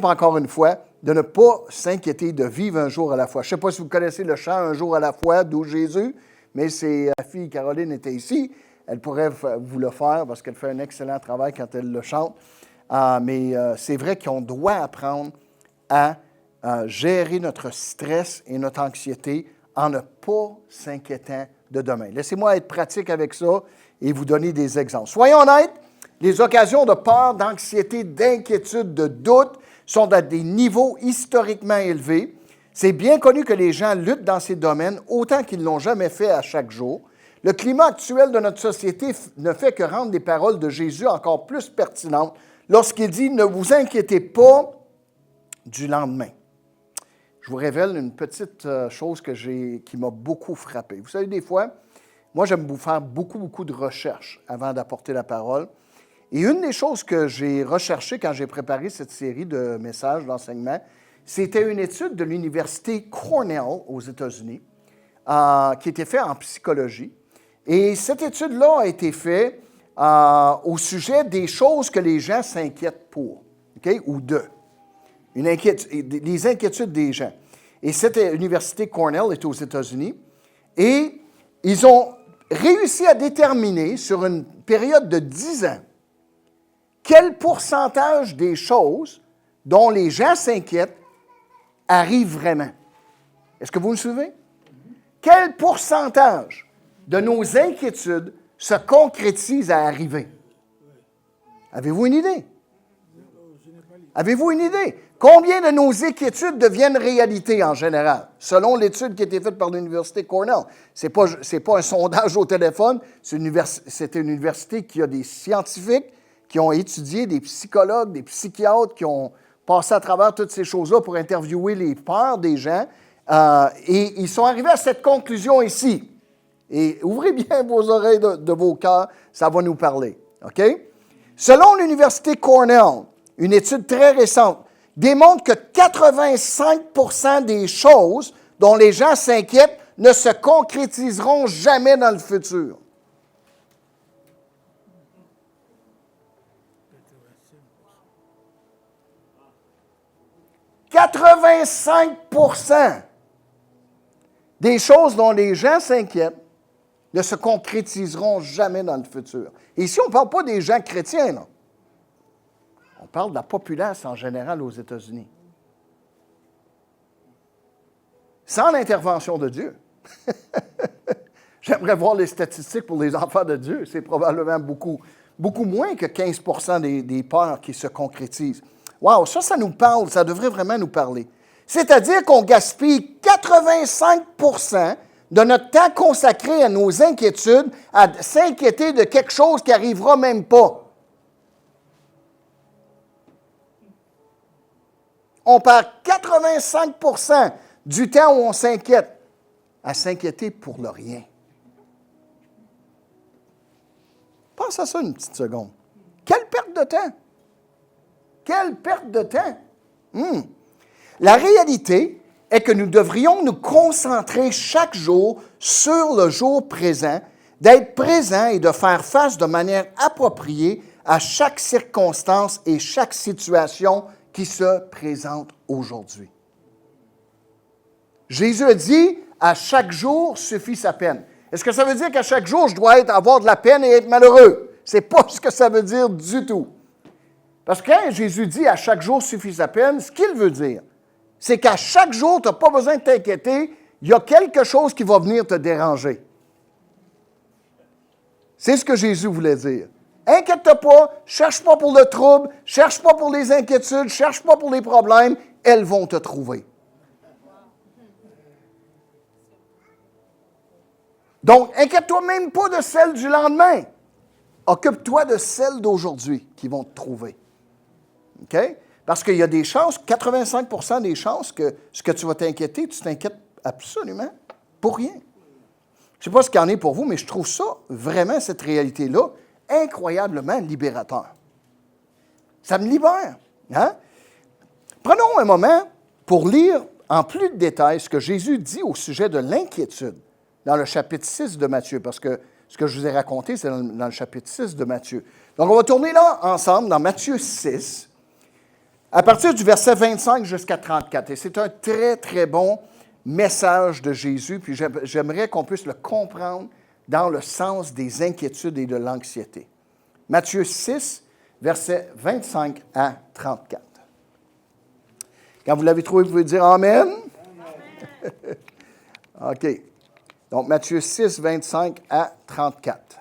Encore une fois, de ne pas s'inquiéter, de vivre un jour à la fois. Je ne sais pas si vous connaissez le chant « Un jour à la fois » d'où Jésus, mais c'est ma fille Caroline était ici. Elle pourrait vous le faire parce qu'elle fait un excellent travail quand elle le chante. Mais c'est vrai qu'on doit apprendre à gérer notre stress et notre anxiété en ne pas s'inquiétant de demain. Laissez-moi être pratique avec ça et vous donner des exemples. Soyons honnêtes, les occasions de peur, d'anxiété, d'inquiétude, de doute sont à des niveaux historiquement élevés. C'est bien connu que les gens luttent dans ces domaines autant qu'ils ne l'ont jamais fait à chaque jour. Le climat actuel de notre société ne fait que rendre les paroles de Jésus encore plus pertinentes lorsqu'il dit « Ne vous inquiétez pas du lendemain ». Je vous révèle une petite chose qui m'a beaucoup frappé. Vous savez, des fois, moi, j'aime faire beaucoup de recherches avant d'apporter la parole. Et une des choses que j'ai recherchées quand j'ai préparé cette série de messages d'enseignement, c'était une étude de l'université Cornell aux États-Unis qui était faite en psychologie. Et cette étude-là a été faite au sujet des choses que les gens s'inquiètent pour, okay, ou de. Les inquiétudes des gens. Et cette université Cornell est aux États-Unis. Et ils ont réussi à déterminer sur une période de 10 ans quel pourcentage des choses dont les gens s'inquiètent arrivent vraiment. Est-ce que vous me suivez? Quel pourcentage de nos inquiétudes se concrétise à arriver? Avez-vous une idée? Avez-vous une idée? Combien de nos inquiétudes deviennent réalité en général, selon l'étude qui a été faite par l'Université Cornell? Ce n'est pas un sondage au téléphone, c'est une université qui a des scientifiques qui ont étudié, des psychologues, des psychiatres qui ont passé à travers toutes ces choses-là pour interviewer les peurs des gens. Et ils sont arrivés à cette conclusion ici. Et ouvrez bien vos oreilles de vos cœurs, ça va nous parler. OK? Selon l'Université Cornell, une étude très récente démontre que 85% des choses dont les gens s'inquiètent ne se concrétiseront jamais dans le futur. 85% des choses dont les gens s'inquiètent ne se concrétiseront jamais dans le futur. Et ici, on ne parle pas des gens chrétiens, non. On parle de la populace en général aux États-Unis. Sans l'intervention de Dieu. J'aimerais voir les statistiques pour les enfants de Dieu. C'est probablement beaucoup moins que 15% des peurs qui se concrétisent. Wow, ça nous parle, ça devrait vraiment nous parler. C'est-à-dire qu'on gaspille 85% de notre temps consacré à nos inquiétudes, à s'inquiéter de quelque chose qui n'arrivera même pas. On perd 85% du temps où on s'inquiète à s'inquiéter pour le rien. Pense à ça une petite seconde. Quelle perte de temps! Quelle perte de temps! La réalité est que nous devrions nous concentrer chaque jour sur le jour présent, d'être présent et de faire face de manière appropriée à chaque circonstance et chaque situation qui se présente aujourd'hui. Jésus a dit, à chaque jour suffit sa peine. Est-ce que ça veut dire qu'à chaque jour, je dois avoir de la peine et être malheureux? Ce n'est pas ce que ça veut dire du tout. Parce que quand Jésus dit « à chaque jour suffit sa peine », ce qu'il veut dire, c'est qu'à chaque jour, tu n'as pas besoin de t'inquiéter, il y a quelque chose qui va venir te déranger. C'est ce que Jésus voulait dire. Inquiète-toi pas, cherche pas pour le trouble, cherche pas pour les inquiétudes, cherche pas pour les problèmes, elles vont te trouver. Donc, inquiète-toi même pas de celles du lendemain. Occupe-toi de celles d'aujourd'hui qui vont te trouver. OK? Parce qu'il y a des chances, 85% des chances que ce que tu vas t'inquiéter, tu t'inquiètes absolument pour rien. Je ne sais pas ce qu'il y en est pour vous, mais je trouve ça, vraiment, cette réalité-là, incroyablement libérateur. Ça me libère. Hein? Prenons un moment pour lire en plus de détails ce que Jésus dit au sujet de l'inquiétude dans le chapitre 6 de Matthieu, parce que ce que je vous ai raconté, c'est dans le chapitre 6 de Matthieu. Donc, on va tourner là ensemble dans Matthieu 6, à partir du verset 25 jusqu'à 34. Et c'est un très, très bon message de Jésus, puis j'aimerais qu'on puisse le comprendre dans le sens des inquiétudes et de l'anxiété. Matthieu 6, versets 25 à 34. Quand vous l'avez trouvé, vous pouvez dire Amen. Amen. OK. Donc, Matthieu 6, 25 à 34.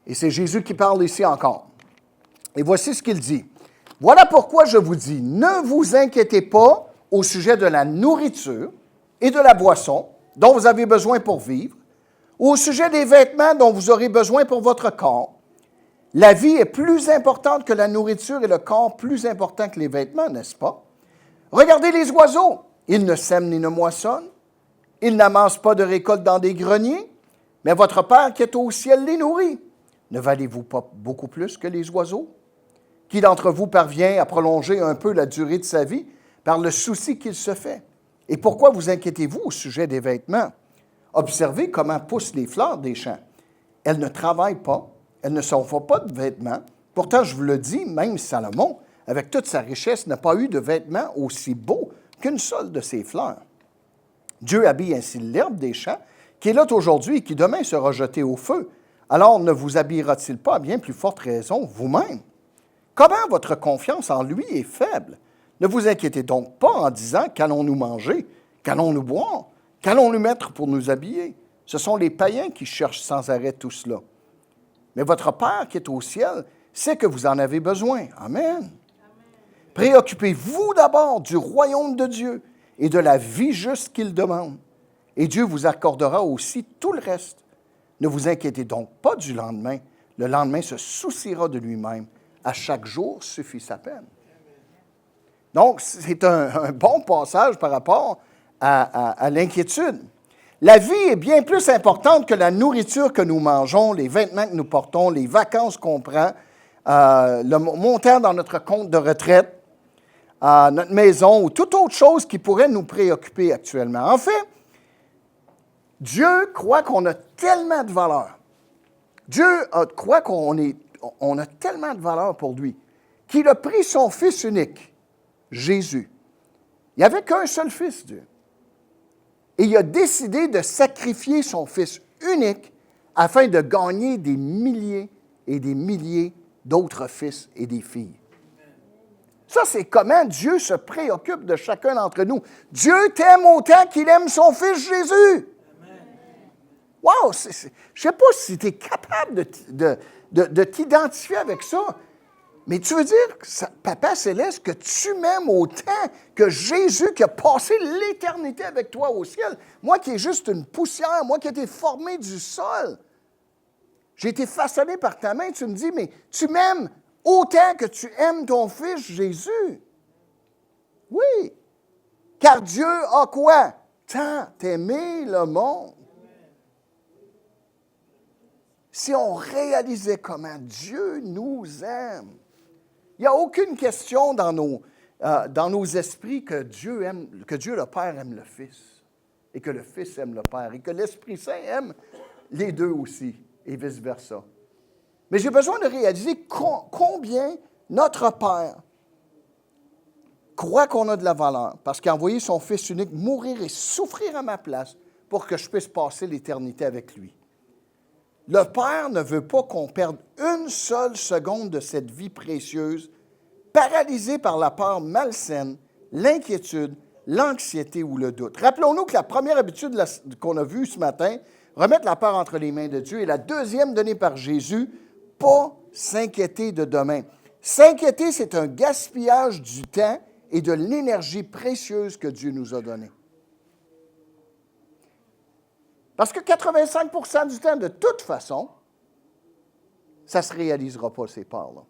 Et c'est Jésus qui parle ici encore. Et voici ce qu'il dit. « Voilà pourquoi je vous dis, ne vous inquiétez pas au sujet de la nourriture et de la boisson dont vous avez besoin pour vivre, ou au sujet des vêtements dont vous aurez besoin pour votre corps. La vie est plus importante que la nourriture et le corps plus important que les vêtements, n'est-ce pas? Regardez les oiseaux. Ils ne sèment ni ne moissonnent. Ils n'amassent pas de récolte dans des greniers, mais votre Père qui est au ciel les nourrit. Ne valez-vous pas beaucoup plus que les oiseaux? Qui d'entre vous parvient à prolonger un peu la durée de sa vie par le souci qu'il se fait? Et pourquoi vous inquiétez-vous au sujet des vêtements? Observez comment poussent les fleurs des champs. Elles ne travaillent pas, elles ne s'en font pas de vêtements. Pourtant, je vous le dis, même Salomon, avec toute sa richesse, n'a pas eu de vêtements aussi beaux qu'une seule de ses fleurs. Dieu habille ainsi l'herbe des champs, qui est là aujourd'hui et qui demain sera jetée au feu. Alors ne vous habillera-t-il pas à bien plus forte raison vous-même? Comment votre confiance en lui est faible? Ne vous inquiétez donc pas en disant « Qu'allons-nous manger? Qu'allons-nous boire? Qu'allons-nous mettre pour nous habiller? » Ce sont les païens qui cherchent sans arrêt tout cela. Mais votre Père qui est au ciel sait que vous en avez besoin. Amen. Préoccupez-vous d'abord du royaume de Dieu et de la vie juste qu'il demande. Et Dieu vous accordera aussi tout le reste. Ne vous inquiétez donc pas du lendemain. Le lendemain se souciera de lui-même. À chaque jour suffit sa peine. Donc, c'est un bon passage par rapport à l'inquiétude. La vie est bien plus importante que la nourriture que nous mangeons, les vêtements que nous portons, les vacances qu'on prend, le montant dans notre compte de retraite, notre maison ou toute autre chose qui pourrait nous préoccuper actuellement. En fait, Dieu croit qu'on a tellement de valeur. Dieu croit qu'on a tellement de valeur pour lui qu'il a pris son Fils unique, Jésus. Il n'y avait qu'un seul Fils, Dieu. Et il a décidé de sacrifier son Fils unique afin de gagner des milliers et des milliers d'autres fils et des filles. Ça, c'est comment Dieu se préoccupe de chacun d'entre nous. Dieu t'aime autant qu'il aime son Fils Jésus. Wow! Je ne sais pas si tu es capable de t'identifier avec ça, mais tu veux dire, Papa Céleste, que tu m'aimes autant que Jésus qui a passé l'éternité avec toi au ciel. Moi qui est juste une poussière, moi qui ai été formé du sol. J'ai été façonné par ta main. Tu me dis, mais tu m'aimes autant que tu aimes ton Fils Jésus. Oui. Car Dieu a quoi? Tant aimé le monde. Si on réalisait comment Dieu nous aime, il n'y a aucune question dans nos esprits que Dieu le Père aime le Fils, et que le Fils aime le Père, et que l'Esprit Saint aime les deux aussi, et vice-versa. Mais j'ai besoin de réaliser combien notre Père croit qu'on a de la valeur, parce qu'il a envoyé son Fils unique mourir et souffrir à ma place pour que je puisse passer l'éternité avec lui. Le Père ne veut pas qu'on perde une seule seconde de cette vie précieuse, paralysée par la peur malsaine, l'inquiétude, l'anxiété ou le doute. Rappelons-nous que la première habitude qu'on a vue ce matin, remettre la peur entre les mains de Dieu, et la deuxième donnée par Jésus, pas s'inquiéter de demain. S'inquiéter, c'est un gaspillage du temps et de l'énergie précieuse que Dieu nous a donnée. Parce que 85% du temps, de toute façon, ça ne se réalisera pas, ces peurs-là.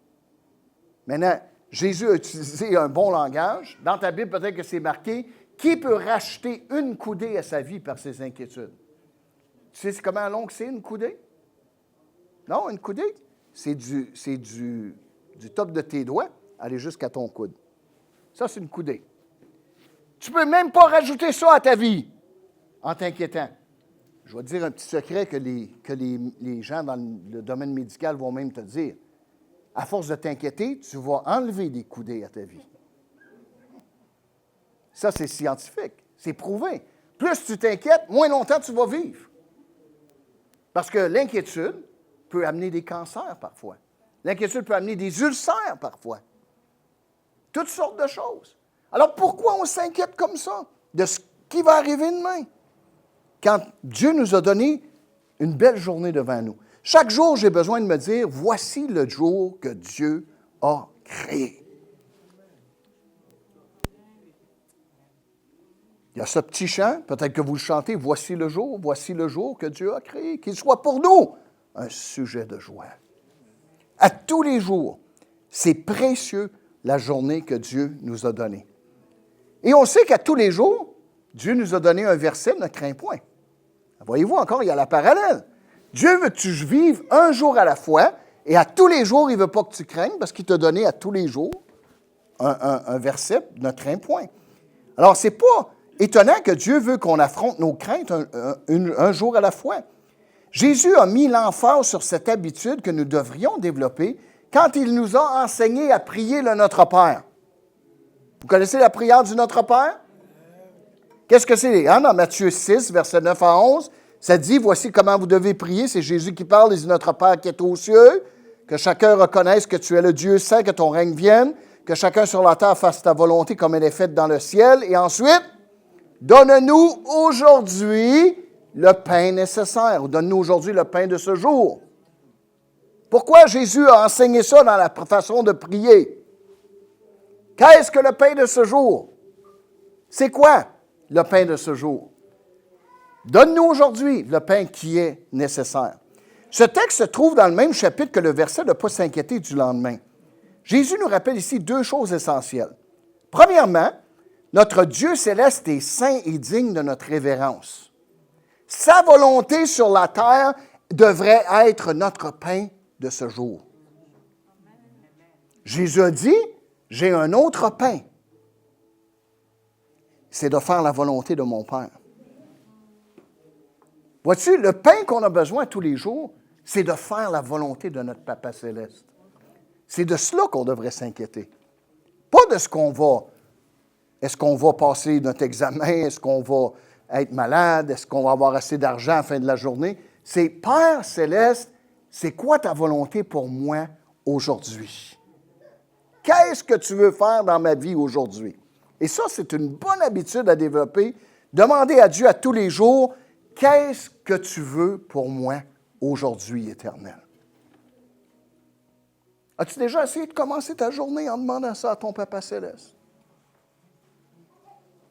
Maintenant, Jésus a utilisé un bon langage. Dans ta Bible, peut-être que c'est marqué « Qui peut racheter une coudée à sa vie par ses inquiétudes? » Tu sais comment long que c'est, une coudée? Non, une coudée, c'est du top de tes doigts, aller jusqu'à ton coude. Ça, c'est une coudée. Tu ne peux même pas rajouter ça à ta vie en t'inquiétant. Je vais te dire un petit secret que les gens dans le domaine médical vont même te dire. À force de t'inquiéter, tu vas enlever des coudées à ta vie. Ça, c'est scientifique. C'est prouvé. Plus tu t'inquiètes, moins longtemps tu vas vivre. Parce que l'inquiétude peut amener des cancers parfois. L'inquiétude peut amener des ulcères parfois. Toutes sortes de choses. Alors pourquoi on s'inquiète comme ça de ce qui va arriver demain? Quand Dieu nous a donné une belle journée devant nous. Chaque jour, j'ai besoin de me dire, voici le jour que Dieu a créé. Il y a ce petit chant, peut-être que vous le chantez, voici le jour que Dieu a créé, qu'il soit pour nous un sujet de joie. À tous les jours, c'est précieux la journée que Dieu nous a donnée. Et on sait qu'à tous les jours, Dieu nous a donné un verset, ne crains point. Voyez-vous encore, il y a la parallèle. Dieu veut que tu vives un jour à la fois, et à tous les jours, il ne veut pas que tu craignes, parce qu'il t'a donné à tous les jours un verset, ne crains point. Alors, ce n'est pas étonnant que Dieu veut qu'on affronte nos craintes un jour à la fois. Jésus a mis l'emphase sur cette habitude que nous devrions développer quand il nous a enseigné à prier le Notre Père. Vous connaissez la prière du Notre Père? Qu'est-ce que c'est? Dans Matthieu 6, versets 9 à 11, ça dit, voici comment vous devez prier. C'est Jésus qui parle, il dit, Notre Père qui est aux cieux, que chacun reconnaisse que tu es le Dieu saint, que ton règne vienne, que chacun sur la terre fasse ta volonté comme elle est faite dans le ciel. Et ensuite, donne-nous aujourd'hui le pain nécessaire, ou donne-nous aujourd'hui le pain de ce jour. Pourquoi Jésus a enseigné ça dans la façon de prier? Qu'est-ce que le pain de ce jour? C'est quoi le pain de ce jour? Donne-nous aujourd'hui le pain qui est nécessaire. Ce texte se trouve dans le même chapitre que le verset de ne pas s'inquiéter du lendemain. Jésus nous rappelle ici deux choses essentielles. Premièrement, notre Dieu céleste est saint et digne de notre révérence. Sa volonté sur la terre devrait être notre pain de ce jour. Jésus a dit, j'ai un autre pain. C'est de faire la volonté de mon Père. Vois-tu, le pain qu'on a besoin tous les jours, c'est de faire la volonté de notre Papa céleste. C'est de cela qu'on devrait s'inquiéter. Pas de ce qu'on va. Est-ce qu'on va passer notre examen? Est-ce qu'on va être malade? Est-ce qu'on va avoir assez d'argent à la fin de la journée? C'est Père céleste, c'est quoi ta volonté pour moi aujourd'hui? Qu'est-ce que tu veux faire dans ma vie aujourd'hui? Et ça, c'est une bonne habitude à développer. Demander à Dieu à tous les jours, qu'est-ce que tu veux pour moi aujourd'hui, Éternel? As-tu déjà essayé de commencer ta journée en demandant ça à ton Papa céleste?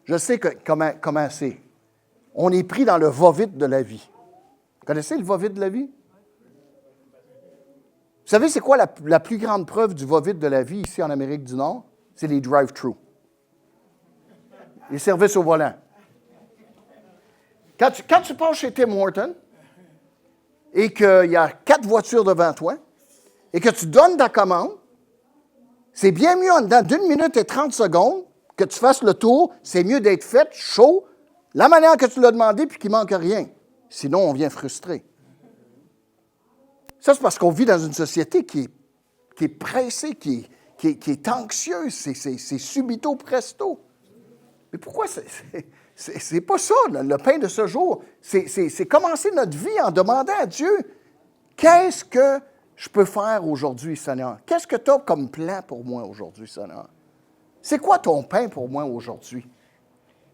Je sais comment c'est. On est pris dans le va-vite de la vie. Vous connaissez le va-vite de la vie? Vous savez, c'est quoi la plus grande preuve du va-vite de la vie ici en Amérique du Nord? C'est les drive-thru. Les services au volant. Quand tu passes chez Tim Hortons et qu'il y a 4 voitures devant toi et que tu donnes ta commande, c'est bien mieux en dedans d'1 minute et 30 secondes que tu fasses le tour, c'est mieux d'être fait, chaud, la manière que tu l'as demandé puis qu'il ne manque rien. Sinon, on vient frustré. Ça, c'est parce qu'on vit dans une société qui est pressée, qui est anxieuse. C'est subito presto. Mais pourquoi c'est pas ça, le pain de ce jour? C'est commencer notre vie en demandant à Dieu, qu'est-ce que je peux faire aujourd'hui, Seigneur? Qu'est-ce que tu as comme plan pour moi aujourd'hui, Seigneur? C'est quoi ton pain pour moi aujourd'hui?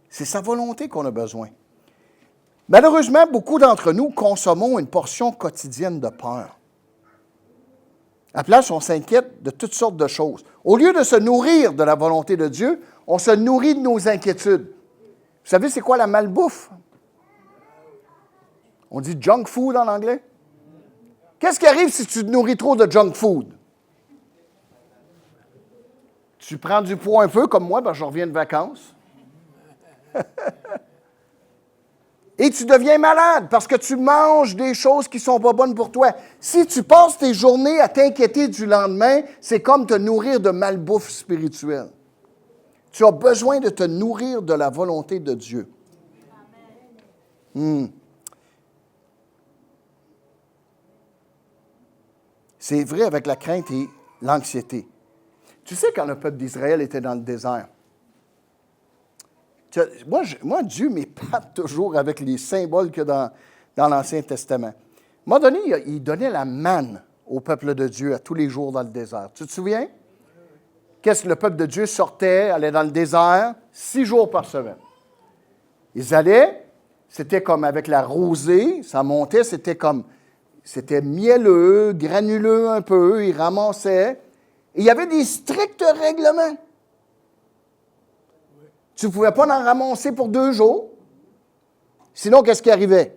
C'est sa volonté qu'on a besoin. Malheureusement, beaucoup d'entre nous consommons une portion quotidienne de peur. À la place, on s'inquiète de toutes sortes de choses. Au lieu de se nourrir de la volonté de Dieu, on se nourrit de nos inquiétudes. Vous savez, c'est quoi la malbouffe? On dit junk food en anglais. Qu'est-ce qui arrive si tu te nourris trop de junk food? Tu prends du poids un peu, comme moi, parce que je reviens de vacances. Et tu deviens malade parce que tu manges des choses qui ne sont pas bonnes pour toi. Si tu passes tes journées à t'inquiéter du lendemain, c'est comme te nourrir de malbouffe spirituelle. Tu as besoin de te nourrir de la volonté de Dieu. C'est vrai avec la crainte et l'anxiété. Tu sais, quand le peuple d'Israël était dans le désert, moi, Dieu m'épate toujours avec les symboles qu'il y a dans l'Ancien Testament. À un moment donné, il donnait la manne au peuple de Dieu à tous les jours dans le désert. Tu te souviens? Qu'est-ce que le peuple de Dieu sortait, allait dans le désert 6 jours par semaine. Ils allaient, c'était comme avec la rosée, ça montait, c'était mielleux, granuleux un peu, ils ramassaient. Et il y avait des stricts règlements. Tu ne pouvais pas en ramasser pour 2 jours. Sinon, qu'est-ce qui arrivait?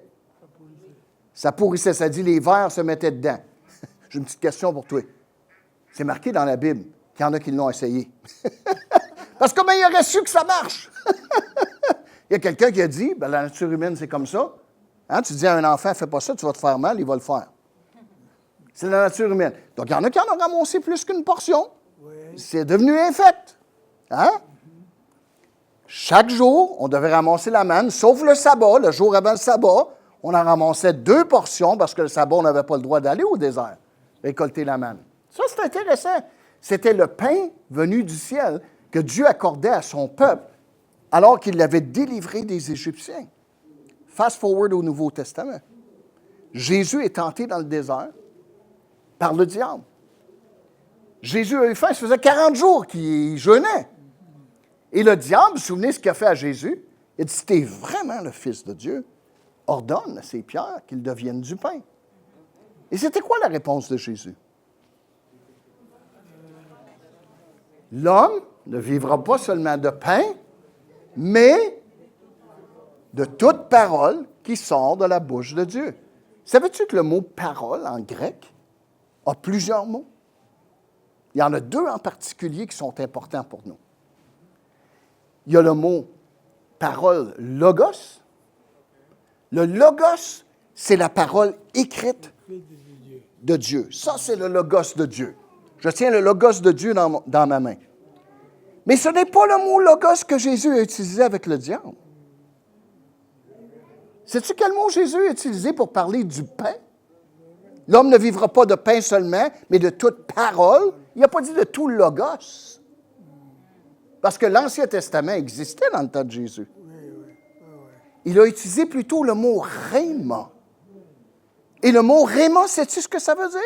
Ça pourrissait. Ça dit les vers se mettaient dedans. J'ai une petite question pour toi. C'est marqué dans la Bible qu'il y en a qui l'ont essayé. Parce que comment il aurait su que ça marche? Il y a quelqu'un qui a dit, la nature humaine, c'est comme ça. Hein, tu dis à un enfant, fais pas ça, tu vas te faire mal, il va le faire. C'est la nature humaine. Donc, il y en a qui en ont ramassé plus qu'une portion. Oui. C'est devenu infect. Hein? Chaque jour, on devait ramasser la manne, sauf le sabbat. Le jour avant le sabbat, on en ramassait 2 portions parce que le sabbat, on n'avait pas le droit d'aller au désert, récolter la manne. Ça, c'est intéressant. C'était le pain venu du ciel que Dieu accordait à son peuple alors qu'il l'avait délivré des Égyptiens. Fast forward au Nouveau Testament. Jésus est tenté dans le désert par le diable. Jésus a eu faim, ça faisait 40 jours qu'il jeûnait. Et le diable, vous vous souvenez ce qu'il a fait à Jésus? Il a dit, si tu es vraiment le Fils de Dieu, ordonne à ces pierres qu'ils deviennent du pain. Et c'était quoi la réponse de Jésus? L'homme ne vivra pas seulement de pain, mais de toute parole qui sort de la bouche de Dieu. Savais-tu que le mot parole en grec a plusieurs mots? Il y en a 2 en particulier qui sont importants pour nous. Il y a le mot parole logos. Le logos, c'est la parole écrite de Dieu. Ça, c'est le logos de Dieu. Je tiens le logos de Dieu dans ma main. Mais ce n'est pas le mot logos que Jésus a utilisé avec le diable. Sais-tu quel mot Jésus a utilisé pour parler du pain? L'homme ne vivra pas de pain seulement, mais de toute parole. Il n'a pas dit de tout logos. Parce que l'Ancien Testament existait dans le temps de Jésus. Il a utilisé plutôt le mot rhéma. Et le mot rhéma, sais-tu ce que ça veut dire?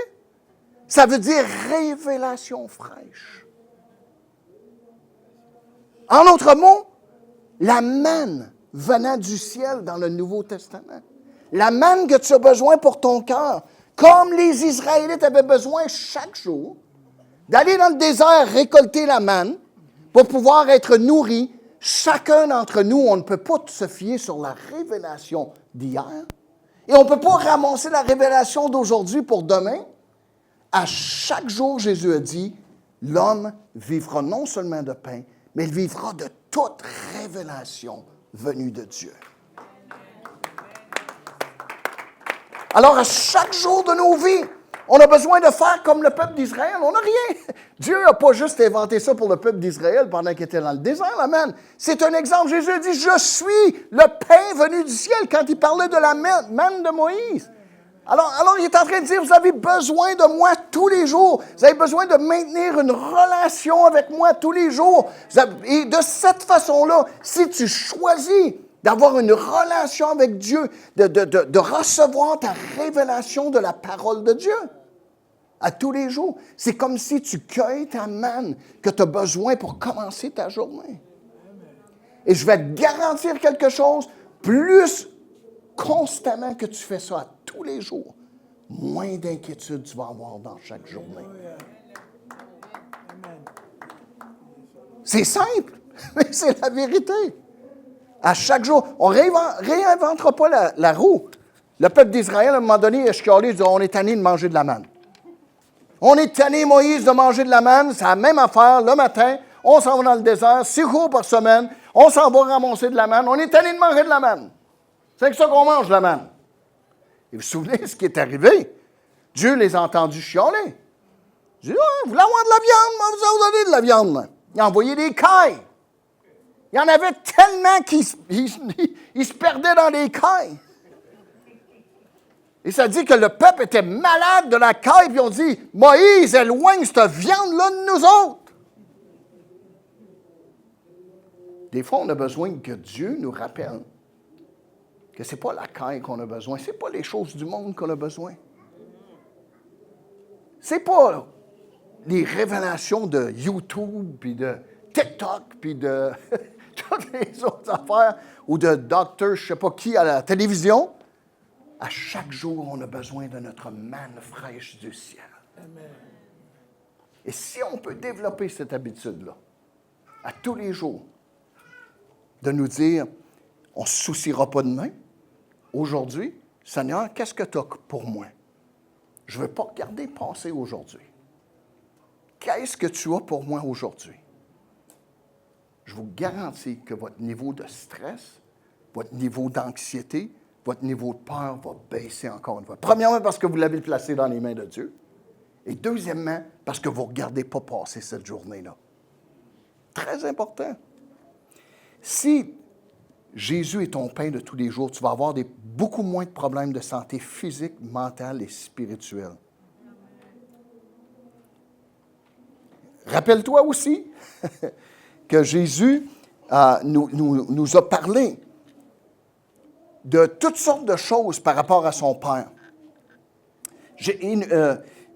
Ça veut dire révélation fraîche. En d'autres mots, la manne venant du ciel dans le Nouveau Testament. La manne que tu as besoin pour ton cœur. Comme les Israélites avaient besoin chaque jour d'aller dans le désert récolter la manne pour pouvoir être nourris. Chacun d'entre nous, on ne peut pas se fier sur la révélation d'hier. Et on ne peut pas ramasser la révélation d'aujourd'hui pour demain. À chaque jour, Jésus a dit, l'homme vivra non seulement de pain, mais il vivra de toute révélation venue de Dieu. Alors, à chaque jour de nos vies, on a besoin de faire comme le peuple d'Israël. On n'a rien. Dieu n'a pas juste inventé ça pour le peuple d'Israël pendant qu'il était dans le désert, la manne. C'est un exemple. Jésus a dit, je suis le pain venu du ciel quand il parlait de la manne de Moïse. Alors, il est en train de dire, vous avez besoin de moi tous les jours. Vous avez besoin de maintenir une relation avec moi tous les jours. Et de cette façon-là, si tu choisis d'avoir une relation avec Dieu, de recevoir ta révélation de la parole de Dieu à tous les jours, c'est comme si tu cueilles ta manne que tu as besoin pour commencer ta journée. Et je vais te garantir quelque chose, plus constamment que tu fais ça à tous les jours, moins d'inquiétude tu vas avoir dans chaque journée. C'est simple, mais c'est la vérité. À chaque jour, on ne réinventera pas la roue. Le peuple d'Israël, à un moment donné, il dit, on est tanné de manger de la manne. On est tanné, Moïse, de manger de la manne. C'est la même affaire. Le matin, on s'en va dans le désert, 6 jours par semaine. On s'en va ramasser de la manne. On est tanné de manger de la manne. C'est que ça qu'on mange, la manne. Et vous vous souvenez ce qui est arrivé? Dieu les a entendus chialer. Il dit, vous voulez avoir de la viande? Moi, vous avez donné de la viande. Moi. Il a envoyé des cailles. Il y en avait tellement qu'ils ils se perdaient dans les cailles. Et ça dit que le peuple était malade de la caille, puis on dit, Moïse, éloigne cette viande-là de nous autres. Des fois, on a besoin que Dieu nous rappelle que ce n'est pas la caille qu'on a besoin, ce n'est pas les choses du monde qu'on a besoin. Ce n'est pas les révélations de YouTube, puis de TikTok, puis de toutes les autres affaires, ou de docteur, je ne sais pas qui, à la télévision. À chaque jour, on a besoin de notre manne fraîche du ciel. Amen. Et si on peut développer cette habitude-là, à tous les jours, de nous dire, on ne se souciera pas demain. Aujourd'hui, Seigneur, qu'est-ce que tu as pour moi? Je ne veux pas regarder passer aujourd'hui. Qu'est-ce que tu as pour moi aujourd'hui? Je vous garantis que votre niveau de stress, votre niveau d'anxiété, votre niveau de peur va baisser encore une fois. Premièrement, parce que vous l'avez placé dans les mains de Dieu. Et deuxièmement, parce que vous ne regardez pas passer cette journée-là. Très important. Si Jésus est ton pain de tous les jours, tu vas avoir beaucoup moins de problèmes de santé physique, mentale et spirituelle. Rappelle-toi aussi que Jésus nous a parlé de toutes sortes de choses par rapport à son Père.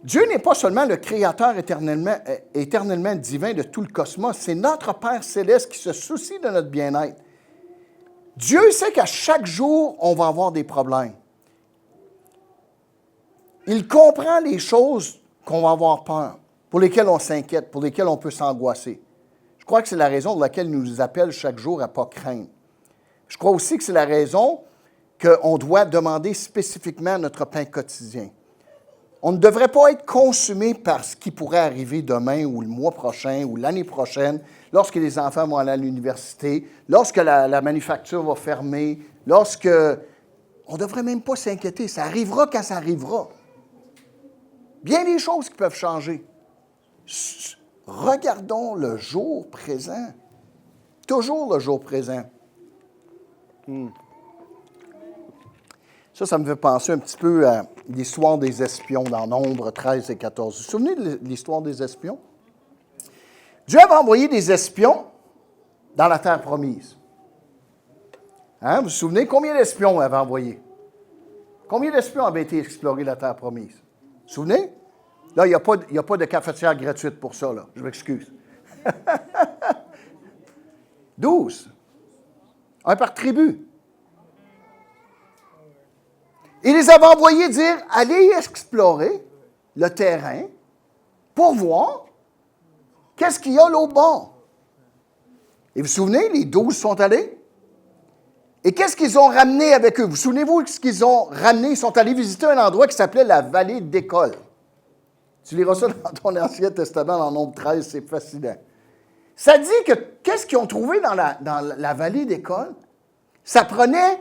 Dieu n'est pas seulement le Créateur éternellement divin de tout le cosmos, c'est notre Père céleste qui se soucie de notre bien-être. Dieu sait qu'à chaque jour, on va avoir des problèmes. Il comprend les choses qu'on va avoir peur, pour lesquelles on s'inquiète, pour lesquelles on peut s'angoisser. Je crois que c'est la raison pour laquelle il nous appelle chaque jour à ne pas craindre. Je crois aussi que c'est la raison qu'on doit demander spécifiquement notre pain quotidien. On ne devrait pas être consumé par ce qui pourrait arriver demain ou le mois prochain ou l'année prochaine, lorsque les enfants vont aller à l'université, lorsque la manufacture va fermer, lorsque... On ne devrait même pas s'inquiéter. Ça arrivera quand ça arrivera. Bien des choses qui peuvent changer. Regardons le jour présent. Toujours le jour présent. Ça me fait penser un petit peu à l'histoire des espions dans Nombre 13 et 14. Vous vous souvenez de l'histoire des espions? Dieu avait envoyé des espions dans la terre promise. Hein? Vous vous souvenez combien d'espions il avait envoyé? Combien d'espions avaient été explorer la terre promise? Vous vous souvenez? Là, il n'y a pas de cafetière gratuite pour ça, là. Je m'excuse. 12. Un par tribu. Il les avait envoyés dire, allez explorer le terrain pour voir qu'est-ce qu'il y a là au bord. Et vous vous souvenez, les 12 sont allés? Et qu'est-ce qu'ils ont ramené avec eux? Vous souvenez-vous de ce qu'ils ont ramené? Ils sont allés visiter un endroit qui s'appelait la vallée d'École. Tu liras ça dans ton Ancien Testament, dans Nombre 13, c'est fascinant. Ça dit que qu'est-ce qu'ils ont trouvé dans la vallée d'École? Ça prenait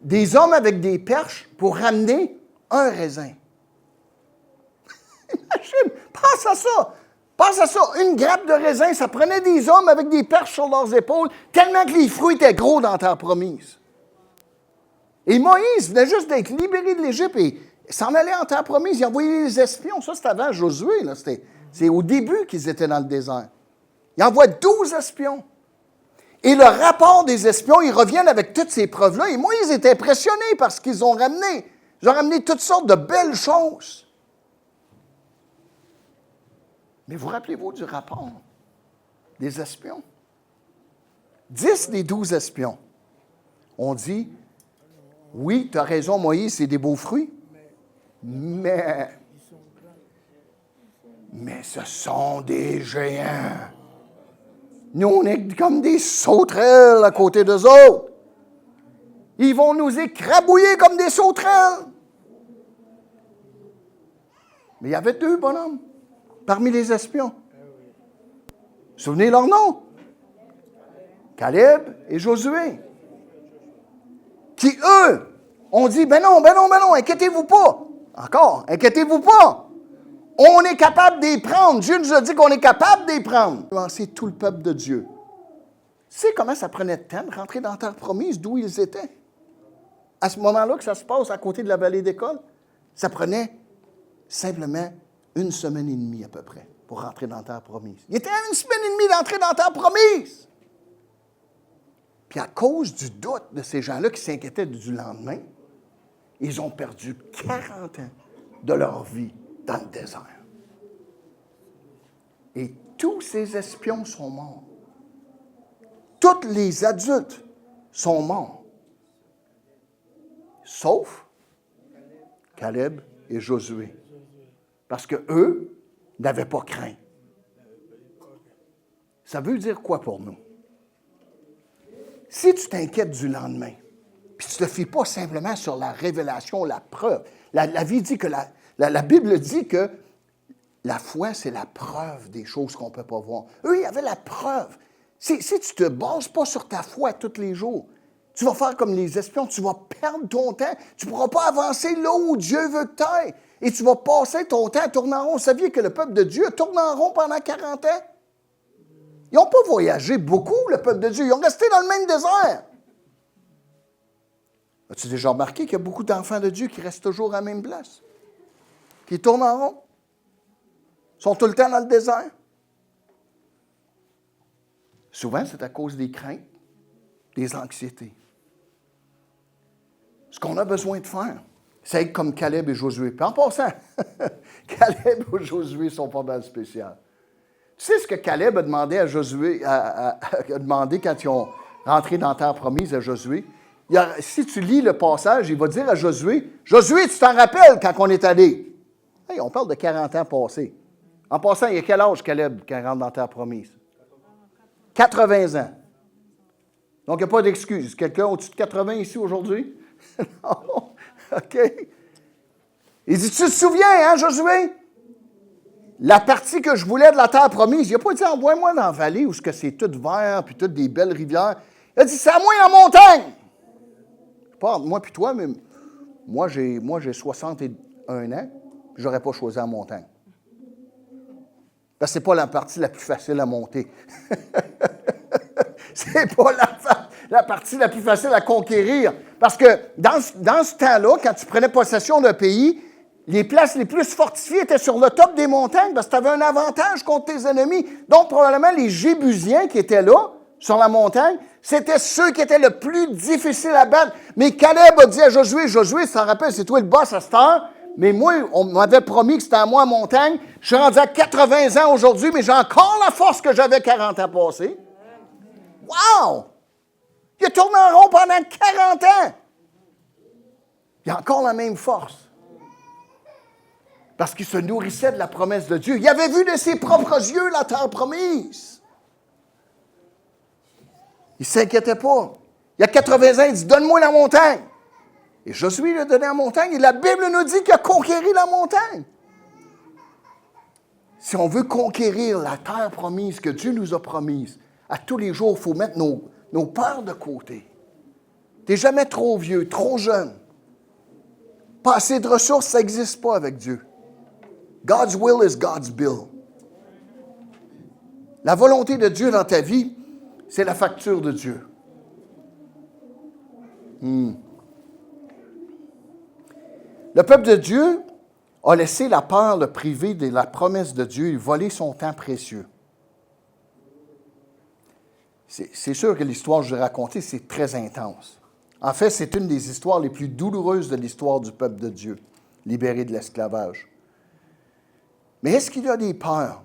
des hommes avec des perches pour ramener un raisin. Imagine, pense à ça. Pense à ça, une grappe de raisin, ça prenait des hommes avec des perches sur leurs épaules, tellement que les fruits étaient gros dans la terre promise. Et Moïse venait juste d'être libéré de l'Égypte et s'en allait en terre promise. Il envoyait les espions. Ça, c'était avant Josué. Là. C'est au début qu'ils étaient dans le désert. Il envoie 12 espions. Et le rapport des espions, ils reviennent avec toutes ces preuves-là. Et Moïse est impressionné par ce qu'ils ont ramené. Ils ont ramené toutes sortes de belles choses. Mais vous rappelez-vous du rapport des espions? 10 des 12 espions ont dit, oui, tu as raison, Moïse, c'est des beaux fruits, mais ce sont des géants. Nous, on est comme des sauterelles à côté d'eux autres. Ils vont nous écrabouiller comme des sauterelles. Mais il y avait 2 bonhommes parmi les espions. Vous vous souvenez leur nom? Caleb et Josué. Qui, eux, ont dit, ben non, inquiétez-vous pas. Encore, inquiétez-vous pas. On est capable d'y prendre. Dieu nous a dit qu'on est capable d'y prendre. C'est tout le peuple de Dieu. sais comment ça prenait de temps de rentrer dans la terre promise, d'où ils étaient? À ce moment-là que ça se passe à côté de la vallée d'École, ça prenait simplement 1 semaine et demie à peu près pour rentrer dans la terre promise. Il était à 1 semaine et demie d'entrer dans la terre promise. Puis à cause du doute de ces gens-là qui s'inquiétaient du lendemain, ils ont perdu 40 ans de leur vie dans le désert. Et tous ces espions sont morts. Tous les adultes sont morts. Sauf Caleb et Josué. Parce qu'eux n'avaient pas craint. Ça veut dire quoi pour nous? Si tu t'inquiètes du lendemain, puis tu ne te fies pas simplement sur la révélation, la preuve, la vie dit que la Bible dit que la foi, c'est la preuve des choses qu'on ne peut pas voir. Eux, ils avaient la preuve. Si tu ne te bases pas sur ta foi tous les jours, tu vas faire comme les espions, tu vas perdre ton temps. Tu ne pourras pas avancer là où Dieu veut que tu ailles. Et tu vas passer ton temps à tourner en rond. Vous saviez que le peuple de Dieu a tourné en rond pendant 40 ans? Ils n'ont pas voyagé beaucoup, le peuple de Dieu. Ils ont resté dans le même désert. As-tu déjà remarqué qu'il y a beaucoup d'enfants de Dieu qui restent toujours à la même place? Qui tournent en rond? Ils sont tout le temps dans le désert? Souvent, c'est à cause des craintes, des anxiétés. Ce qu'on a besoin de faire, c'est être comme Caleb et Josué. Puis en passant, Caleb et Josué sont pas mal spéciaux. Tu sais ce que Caleb a demandé à Josué, a demandé quand ils ont rentré dans la terre promise à Josué? Si tu lis le passage, il va dire à Josué, « Josué, tu t'en rappelles quand on est allé? » Hey, on parle de 40 ans passés. En passant, il y a quel âge Caleb quand il rentre dans la terre promise? 80 ans. Donc, il n'y a pas d'excuse. Quelqu'un au-dessus de 80 ici aujourd'hui? Non. OK. Il dit, tu te souviens, hein, Josué? La partie que je voulais de la terre promise, il n'a pas dit, envoie-moi dans la vallée où c'est tout vert, puis toutes des belles rivières. Il a dit, c'est à moi en montagne. Pas entre moi puis toi, mais moi, j'ai 61 ans, puis je n'aurais pas choisi la montagne. Parce que ce n'est pas la partie la plus facile à monter. C'est pas la partie la plus facile à conquérir. Parce que dans ce temps-là, quand tu prenais possession d'un pays, les places les plus fortifiées étaient sur le top des montagnes parce que tu avais un avantage contre tes ennemis. Donc, probablement, les Jébusiens qui étaient là, sur la montagne, c'était ceux qui étaient le plus difficiles à battre. Mais Caleb a dit à Josué, Josué, tu t'en rappelles, c'est toi le boss à cette heure, mais moi, on m'avait promis que c'était à moi la montagne. Je suis rendu à 80 ans aujourd'hui, mais j'ai encore la force que j'avais 40 ans passés. Wow! Il a tourné en rond pendant 40 ans. Il a encore la même force. Parce qu'il se nourrissait de la promesse de Dieu. Il avait vu de ses propres yeux la terre promise. Il ne s'inquiétait pas. Il y a 80 ans, il dit, donne-moi la montagne. Et Josué lui a donné la montagne, et la Bible nous dit qu'il a conquéri la montagne. Si on veut conquérir la terre promise que Dieu nous a promise, à tous les jours, il faut mettre nos peurs de côté. Tu n'es jamais trop vieux, trop jeune. Pas assez de ressources, ça n'existe pas avec Dieu. God's will is God's bill. La volonté de Dieu dans ta vie, c'est la facture de Dieu. Le peuple de Dieu a laissé la peur le priver de la promesse de Dieu et volé son temps précieux. C'est sûr que l'histoire que je vais raconter, c'est très intense. En fait, c'est une des histoires les plus douloureuses de l'histoire du peuple de Dieu, libéré de l'esclavage. Mais est-ce qu'il y a des peurs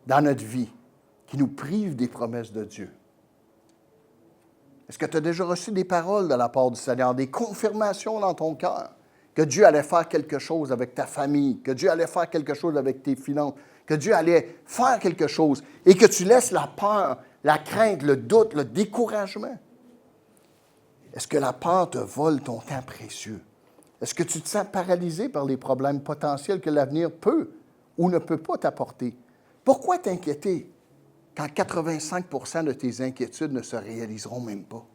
dans notre vie qui nous privent des promesses de Dieu? Est-ce que tu as déjà reçu des paroles de la part du Seigneur, des confirmations dans ton cœur que Dieu allait faire quelque chose avec ta famille, que Dieu allait faire quelque chose avec tes finances, que Dieu allait faire quelque chose et que tu laisses la peur, la crainte, le doute, le découragement? Est-ce que la peur te vole ton temps précieux? Est-ce que tu te sens paralysé par les problèmes potentiels que l'avenir peut ou ne peut pas t'apporter? Pourquoi t'inquiéter quand 85 % de tes inquiétudes ne se réaliseront même pas?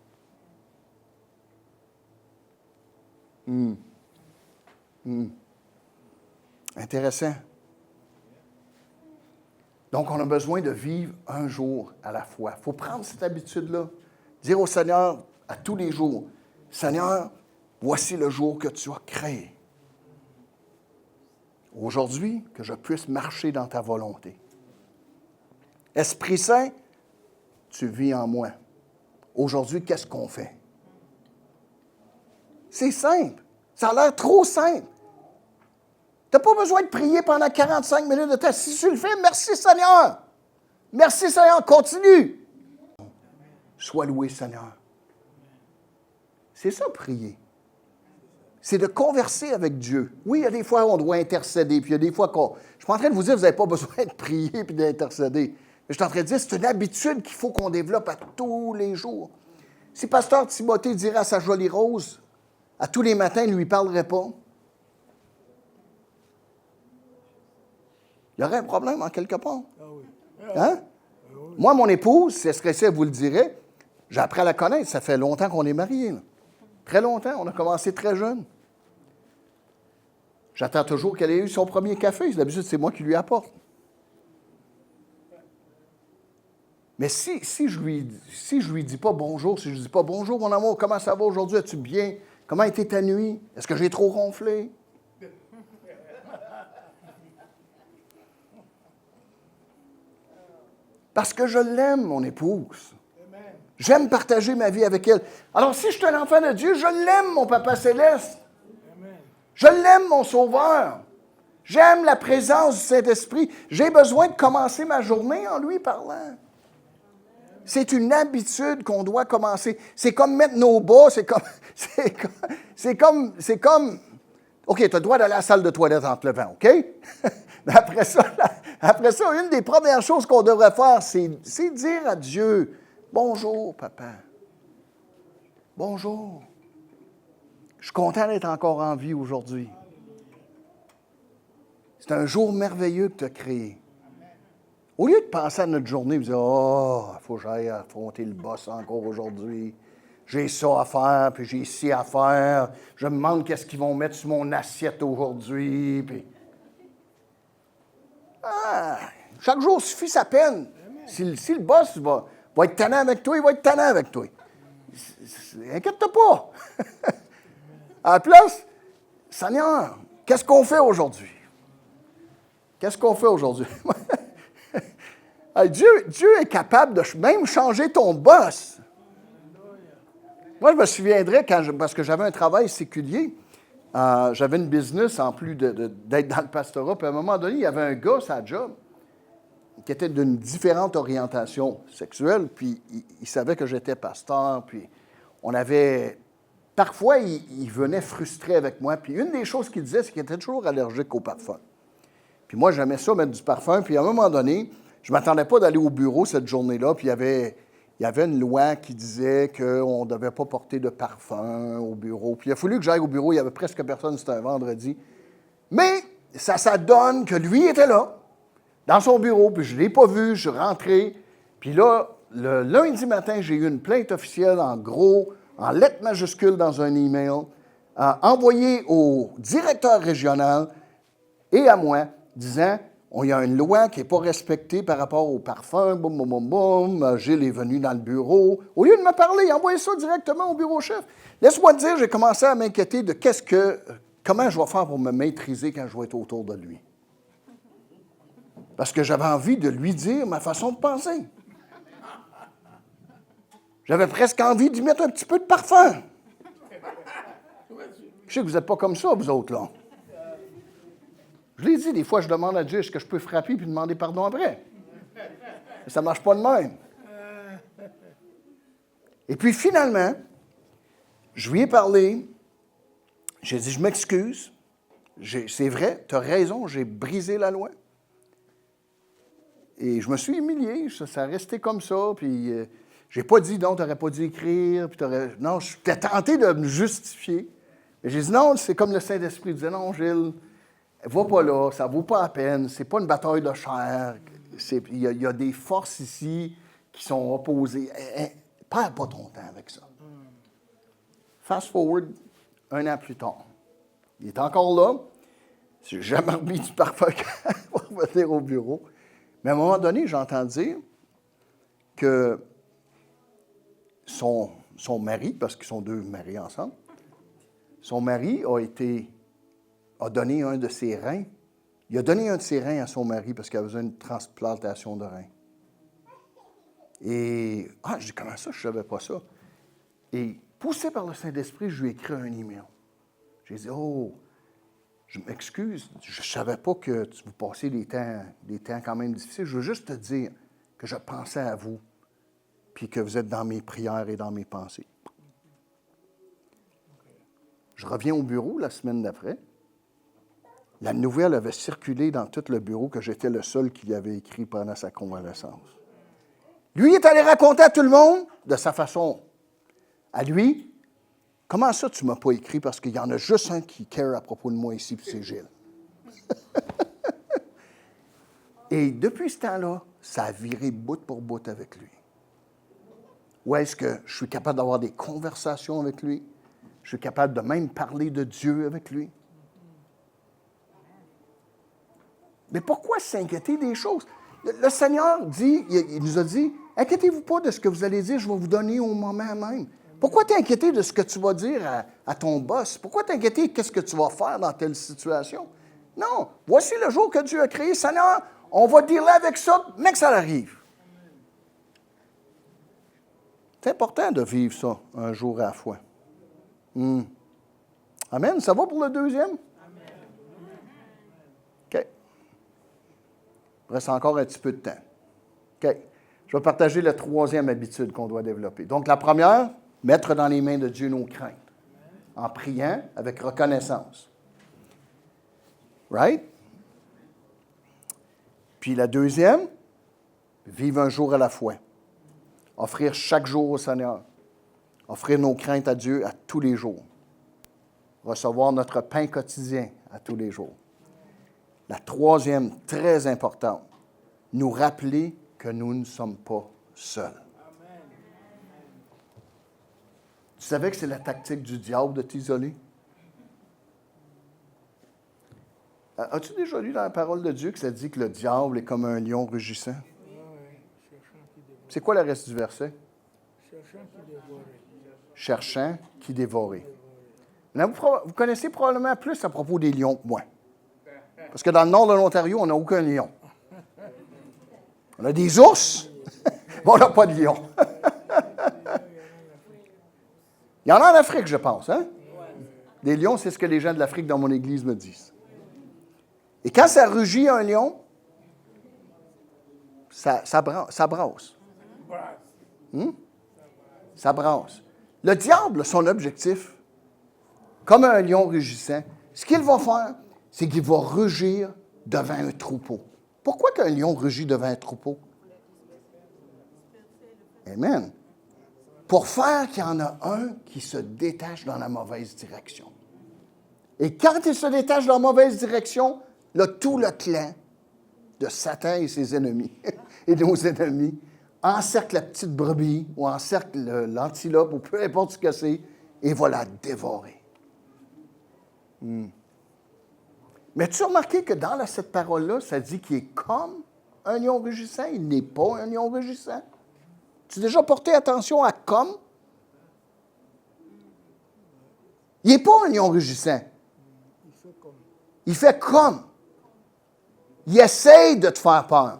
Intéressant. Donc, on a besoin de vivre un jour à la fois. Il faut prendre cette habitude-là. Dire au Seigneur à tous les jours, Seigneur, voici le jour que tu as créé. Aujourd'hui, que je puisse marcher dans ta volonté. Esprit Saint, tu vis en moi. Aujourd'hui, qu'est-ce qu'on fait? C'est simple. Ça a l'air trop simple. Tu n'as pas besoin de prier pendant 45 minutes de temps. Si tu le fais, merci Seigneur. Merci Seigneur, continue. Sois loué Seigneur. C'est ça, prier. C'est de converser avec Dieu. Oui, il y a des fois où on doit intercéder, puis il y a des fois qu'on... Je ne suis pas en train de vous dire que vous n'avez pas besoin de prier et d'intercéder. Mais je suis en train de dire que c'est une habitude qu'il faut qu'on développe à tous les jours. Si pasteur Timothée dirait à sa jolie rose, à tous les matins, il ne lui parlerait pas, il y aurait un problème en quelque part. Hein? Moi, mon épouse, si elle serait ici, elle vous le dirait, j'ai appris à la connaître. Ça fait longtemps qu'on est mariés. Là. Très longtemps. On a commencé très jeune. J'attends toujours qu'elle ait eu son premier café. D'habitude, c'est moi qui lui apporte. Mais si je lui dis pas bonjour, si je lui dis pas bonjour, mon amour, comment ça va aujourd'hui? As-tu bien? Comment a été ta nuit? Est-ce que j'ai trop ronflé? Parce que je l'aime, mon épouse. J'aime partager ma vie avec elle. Alors, si je suis un enfant de Dieu, je l'aime, mon Papa Céleste. Je l'aime, mon Sauveur. J'aime la présence du Saint-Esprit. J'ai besoin de commencer ma journée en lui parlant. C'est une habitude qu'on doit commencer. C'est comme mettre nos bas, c'est comme, OK, tu as le droit d'aller à la salle de toilette en te levant, OK? Mais après ça, une des premières choses qu'on devrait faire, c'est dire à Dieu, bonjour, papa. Bonjour. Je suis content d'être encore en vie aujourd'hui. C'est un jour merveilleux que tu as créé. Au lieu de penser à notre journée, vous dire, oh, il faut que j'aille affronter le boss encore aujourd'hui. J'ai ça à faire, puis j'ai ci à faire. Je me demande qu'est-ce qu'ils vont mettre sur mon assiette aujourd'hui. Puis... chaque jour suffit sa peine. Si le boss va être tannant avec toi, il va être tannant avec toi. Inquiète-toi pas. À la place, Seigneur, qu'est-ce qu'on fait aujourd'hui? Qu'est-ce qu'on fait aujourd'hui? Dieu est capable de même changer ton boss. Moi, je me souviendrai, parce que j'avais un travail séculier, j'avais une business en plus d'être dans le pastorat, puis à un moment donné, il y avait un gars, sa job, qui était d'une différente orientation sexuelle, puis il savait que j'étais pasteur, puis on avait... Parfois, il venait frustré avec moi, puis une des choses qu'il disait, c'est qu'il était toujours allergique au parfum. Puis moi, j'aimais ça, mettre du parfum, puis à un moment donné, je ne m'attendais pas d'aller au bureau cette journée-là, puis il y avait une loi qui disait qu'on ne devait pas porter de parfum au bureau. Puis il a fallu que j'aille au bureau, il n'y avait presque personne, c'était un vendredi. Mais ça donne que lui était là, dans son bureau, puis je ne l'ai pas vu, je suis rentré. Puis là, le lundi matin, j'ai eu une plainte officielle en gros, en lettres majuscules dans un email, envoyée au directeur régional et à moi, disant... Il y a une loi qui n'est pas respectée par rapport au parfum, boum, boum, boum, boum. Gilles est venu dans le bureau. Au lieu de me parler, il a envoyé ça directement au bureau chef. Laisse-moi te dire, j'ai commencé à m'inquiéter de comment je vais faire pour me maîtriser quand je vais être autour de lui. Parce que j'avais envie de lui dire ma façon de penser. J'avais presque envie d'y mettre un petit peu de parfum. Je sais que vous n'êtes pas comme ça, vous autres, là. Je l'ai dit, des fois, je demande à Dieu, est-ce que je peux frapper puis demander pardon après? Mais ça ne marche pas de même. Et puis, finalement, je lui ai parlé. J'ai dit, je m'excuse. C'est vrai, tu as raison, j'ai brisé la loi. Et je me suis humilié, ça a resté comme ça. Puis, j'ai pas dit, non, tu n'aurais pas dû écrire. Puis non, j'étais tenté de me justifier. Mais j'ai dit, non, c'est comme le Saint-Esprit disait, non, Gilles, va pas là, ça vaut pas la peine, c'est pas une bataille de chair. Il y a des forces ici qui sont opposées. Perds pas ton temps avec ça. Fast forward, 1 an plus tard. Il est encore là. J'ai jamais remis du parfum pour revenir au bureau. Mais à un moment donné, j'entends dire que son mari, parce qu'ils sont deux mariés ensemble, son mari a donné un de ses reins. Il a donné un de ses reins à son mari parce qu'il avait besoin d'une transplantation de reins. Et, je dis, comment ça, je ne savais pas ça. Et, poussé par le Saint-Esprit, je lui ai écrit un email. J'ai dit, je m'excuse, je ne savais pas que vous passiez des temps quand même difficiles. Je veux juste te dire que je pensais à vous, puis que vous êtes dans mes prières et dans mes pensées. Je reviens au bureau la semaine d'après. La nouvelle avait circulé dans tout le bureau que j'étais le seul qui l'avait écrit pendant sa convalescence. Lui est allé raconter à tout le monde, de sa façon, à lui, comment ça tu ne m'as pas écrit parce qu'il y en a juste un qui care à propos de moi ici, puis c'est Gilles. Et depuis ce temps-là, ça a viré bout pour bout avec lui. Où est-ce que je suis capable d'avoir des conversations avec lui? Je suis capable de même parler de Dieu avec lui? Mais pourquoi s'inquiéter des choses? Le Seigneur dit, il nous a dit, inquiétez-vous pas de ce que vous allez dire, je vais vous donner au moment même. Pourquoi t'inquiéter de ce que tu vas dire à ton boss? Pourquoi t'inquiéter de ce que tu vas faire dans telle situation? Non, voici le jour que Dieu a créé. Seigneur, on va dealer avec ça, mais que ça arrive. C'est important de vivre ça un jour à la fois. Amen. Ça va pour le deuxième? OK. Il reste encore un petit peu de temps. OK. Je vais partager la troisième habitude qu'on doit développer. Donc, la première, mettre dans les mains de Dieu nos craintes, en priant avec reconnaissance. Right? Puis la deuxième, vivre un jour à la fois. Offrir chaque jour au Seigneur. Offrir nos craintes à Dieu à tous les jours. Recevoir notre pain quotidien à tous les jours. La troisième, très importante, nous rappeler que nous ne sommes pas seuls. Tu savais que c'est la tactique du diable de t'isoler? As-tu déjà lu dans la parole de Dieu que ça dit que le diable est comme un lion rugissant? C'est quoi le reste du verset? Cherchant qui dévorait. Vous connaissez probablement plus à propos des lions que moi. Parce que dans le nord de l'Ontario, on n'a aucun lion. On a des ours, mais on n'a pas de lion. Il y en a en Afrique, je pense. Hein? Des lions, c'est ce que les gens de l'Afrique dans mon église me disent. Et quand ça rugit un lion, ça brasse. Ça brasse. Le diable, son objectif, comme un lion rugissant, ce qu'il va faire, c'est qu'il va rugir devant un troupeau. Pourquoi qu'un lion rugit devant un troupeau? Amen. Pour faire qu'il y en a un qui se détache dans la mauvaise direction. Et quand il se détache dans la mauvaise direction, là, tout le clan de Satan et ses ennemis, et nos ennemis, encercle la petite brebis, ou encercle l'antilope, ou peu importe ce que c'est, et va la dévorer. Mais tu as remarqué que dans cette parole-là, ça dit qu'il est comme un lion rugissant, il n'est pas un lion rugissant. Tu as déjà porté attention à comme? Il n'est pas un lion rugissant. Il fait comme. Il essaye de te faire peur.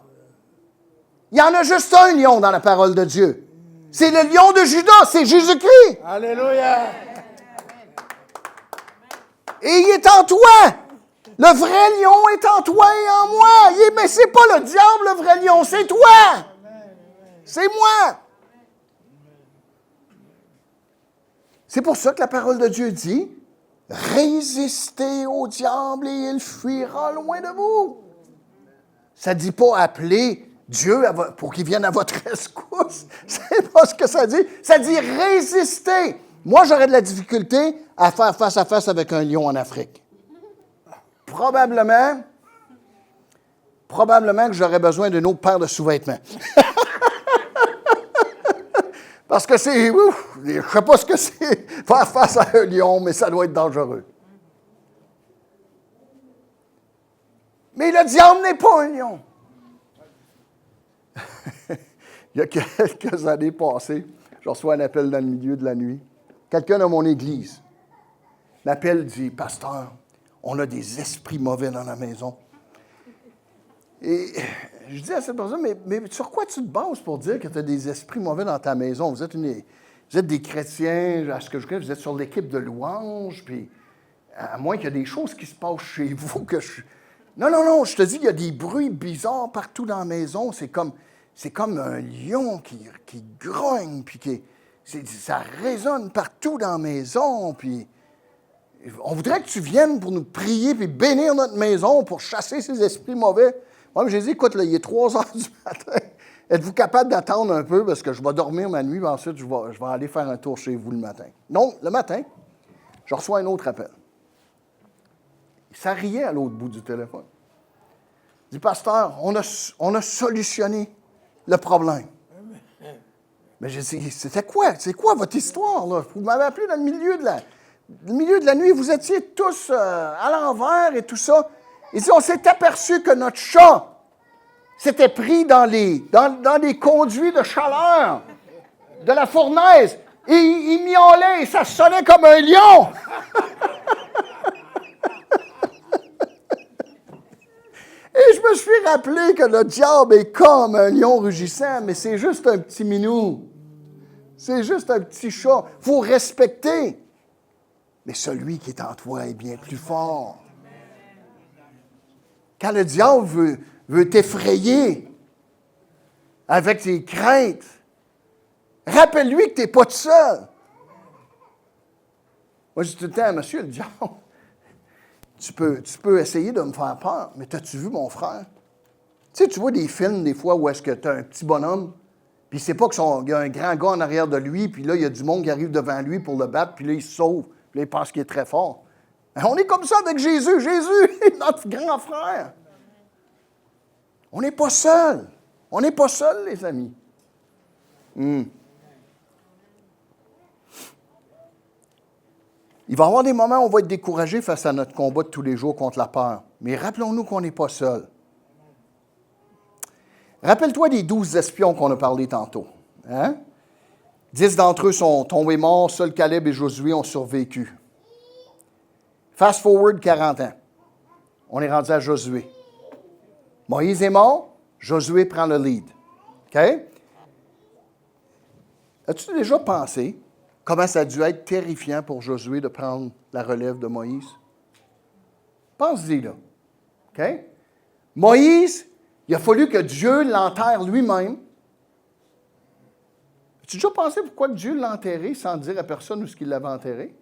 Il y en a juste un lion dans la parole de Dieu. C'est le lion de Judas, c'est Jésus-Christ. Alléluia. Et il est en toi. Le vrai lion est en toi et en moi. Mais ce n'est pas le diable, le vrai lion, c'est toi. C'est moi. C'est pour ça que la parole de Dieu dit, résistez au diable et il fuira loin de vous. Ça ne dit pas appeler Dieu pour qu'il vienne à votre rescousse. C'est pas ce que ça dit. Ça dit résister. Moi, j'aurais de la difficulté à faire face à face avec un lion en Afrique. Probablement que j'aurais besoin d'une autre paire de sous-vêtements. Parce que c'est, je ne sais pas ce que c'est, faire face à un lion, mais ça doit être dangereux. Mais le diable n'est pas un lion. Il y a quelques années passées, je reçois un appel dans le milieu de la nuit. Quelqu'un de mon église m'appelle, dit, « Pasteur, on a des esprits mauvais dans la maison. » Et je dis à cette personne, mais sur quoi tu te bases pour dire que tu as des esprits mauvais dans ta maison? Vous êtes des chrétiens, à ce que je connais, vous êtes sur l'équipe de louanges, puis à moins qu'il y ait des choses qui se passent chez vous que je... Non, je te dis, il y a des bruits bizarres partout dans la maison. C'est comme un lion qui grogne, puis ça résonne partout dans la maison, puis on voudrait que tu viennes pour nous prier puis bénir notre maison pour chasser ces esprits mauvais. Moi, j'ai dit, écoute, là, il est 3 heures du matin. Êtes-vous capable d'attendre un peu parce que je vais dormir ma nuit, puis ensuite, je vais aller faire un tour chez vous le matin. Donc, le matin, je reçois un autre appel. Ça riait à l'autre bout du téléphone. Il dit, Pasteur, on a solutionné le problème. Mais j'ai dit, c'était quoi? C'est quoi votre histoire, là? Vous m'avez appelé dans le milieu de la nuit, vous étiez tous à l'envers et tout ça. Il dit, on s'est aperçu que notre chat s'était pris dans les conduits de chaleur de la fournaise. Et il miaulait et ça sonnait comme un lion. Et je me suis rappelé que le diable est comme un lion rugissant, mais c'est juste un petit minou. C'est juste un petit chat. Il faut respecter. Mais celui qui est en toi est bien plus fort. Quand le diable veut t'effrayer avec tes craintes, rappelle-lui que tu n'es pas tout seul. Moi, je dis tout le temps, monsieur le diable, tu peux essayer de me faire peur, mais t'as-tu vu mon frère? Tu sais, tu vois des films, des fois, où est-ce que tu as un petit bonhomme, puis il ne sait pas qu'il y a un grand gars en arrière de lui, puis là, il y a du monde qui arrive devant lui pour le battre, puis là, il se sauve, puis là, il pense qu'il est très fort. On est comme ça avec Jésus. Jésus est notre grand frère. On n'est pas seul. On n'est pas seul, les amis. Il va y avoir des moments où on va être découragé face à notre combat de tous les jours contre la peur. Mais rappelons-nous qu'on n'est pas seul. Rappelle-toi des 12 espions qu'on a parlé tantôt. Hein? 10 d'entre eux sont tombés morts, seuls Caleb et Josué ont survécu. Fast forward 40 ans. On est rendu à Josué. Moïse est mort, Josué prend le lead. OK? As-tu déjà pensé comment ça a dû être terrifiant pour Josué de prendre la relève de Moïse? Pense-y, là. OK? Moïse, il a fallu que Dieu l'enterre lui-même. As-tu déjà pensé pourquoi Dieu l'a enterré sans dire à personne où ce qu'il l'avait enterré?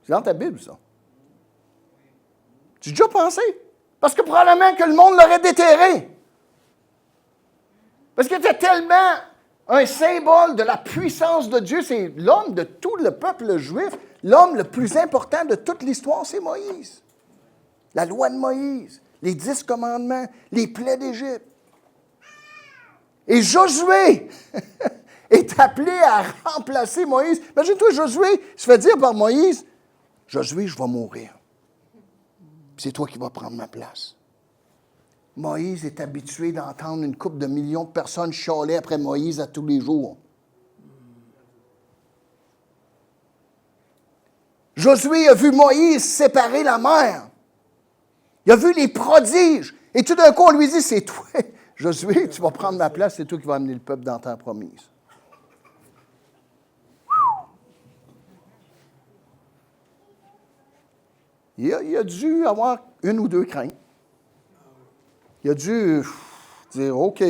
C'est dans ta Bible, ça. Tu as déjà pensé? Parce que probablement que le monde l'aurait déterré. Parce qu'il était tellement un symbole de la puissance de Dieu. C'est l'homme de tout le peuple juif. L'homme le plus important de toute l'histoire, c'est Moïse. La loi de Moïse, les 10 commandements, les plaies d'Égypte. Et Josué est appelé à remplacer Moïse. Imagine-toi, Josué se fait dire par Moïse, « Josué, je vais mourir. C'est toi qui vas prendre ma place. » Moïse est habitué d'entendre une couple de millions de personnes chialer après Moïse à tous les jours. Josué a vu Moïse séparer la mer. Il a vu les prodiges. Et tout d'un coup, on lui dit, c'est toi, Josué, tu vas prendre ma place, c'est toi qui vas amener le peuple dans la terre promise. Il a dû avoir une ou deux craintes. Il a dû dire, OK.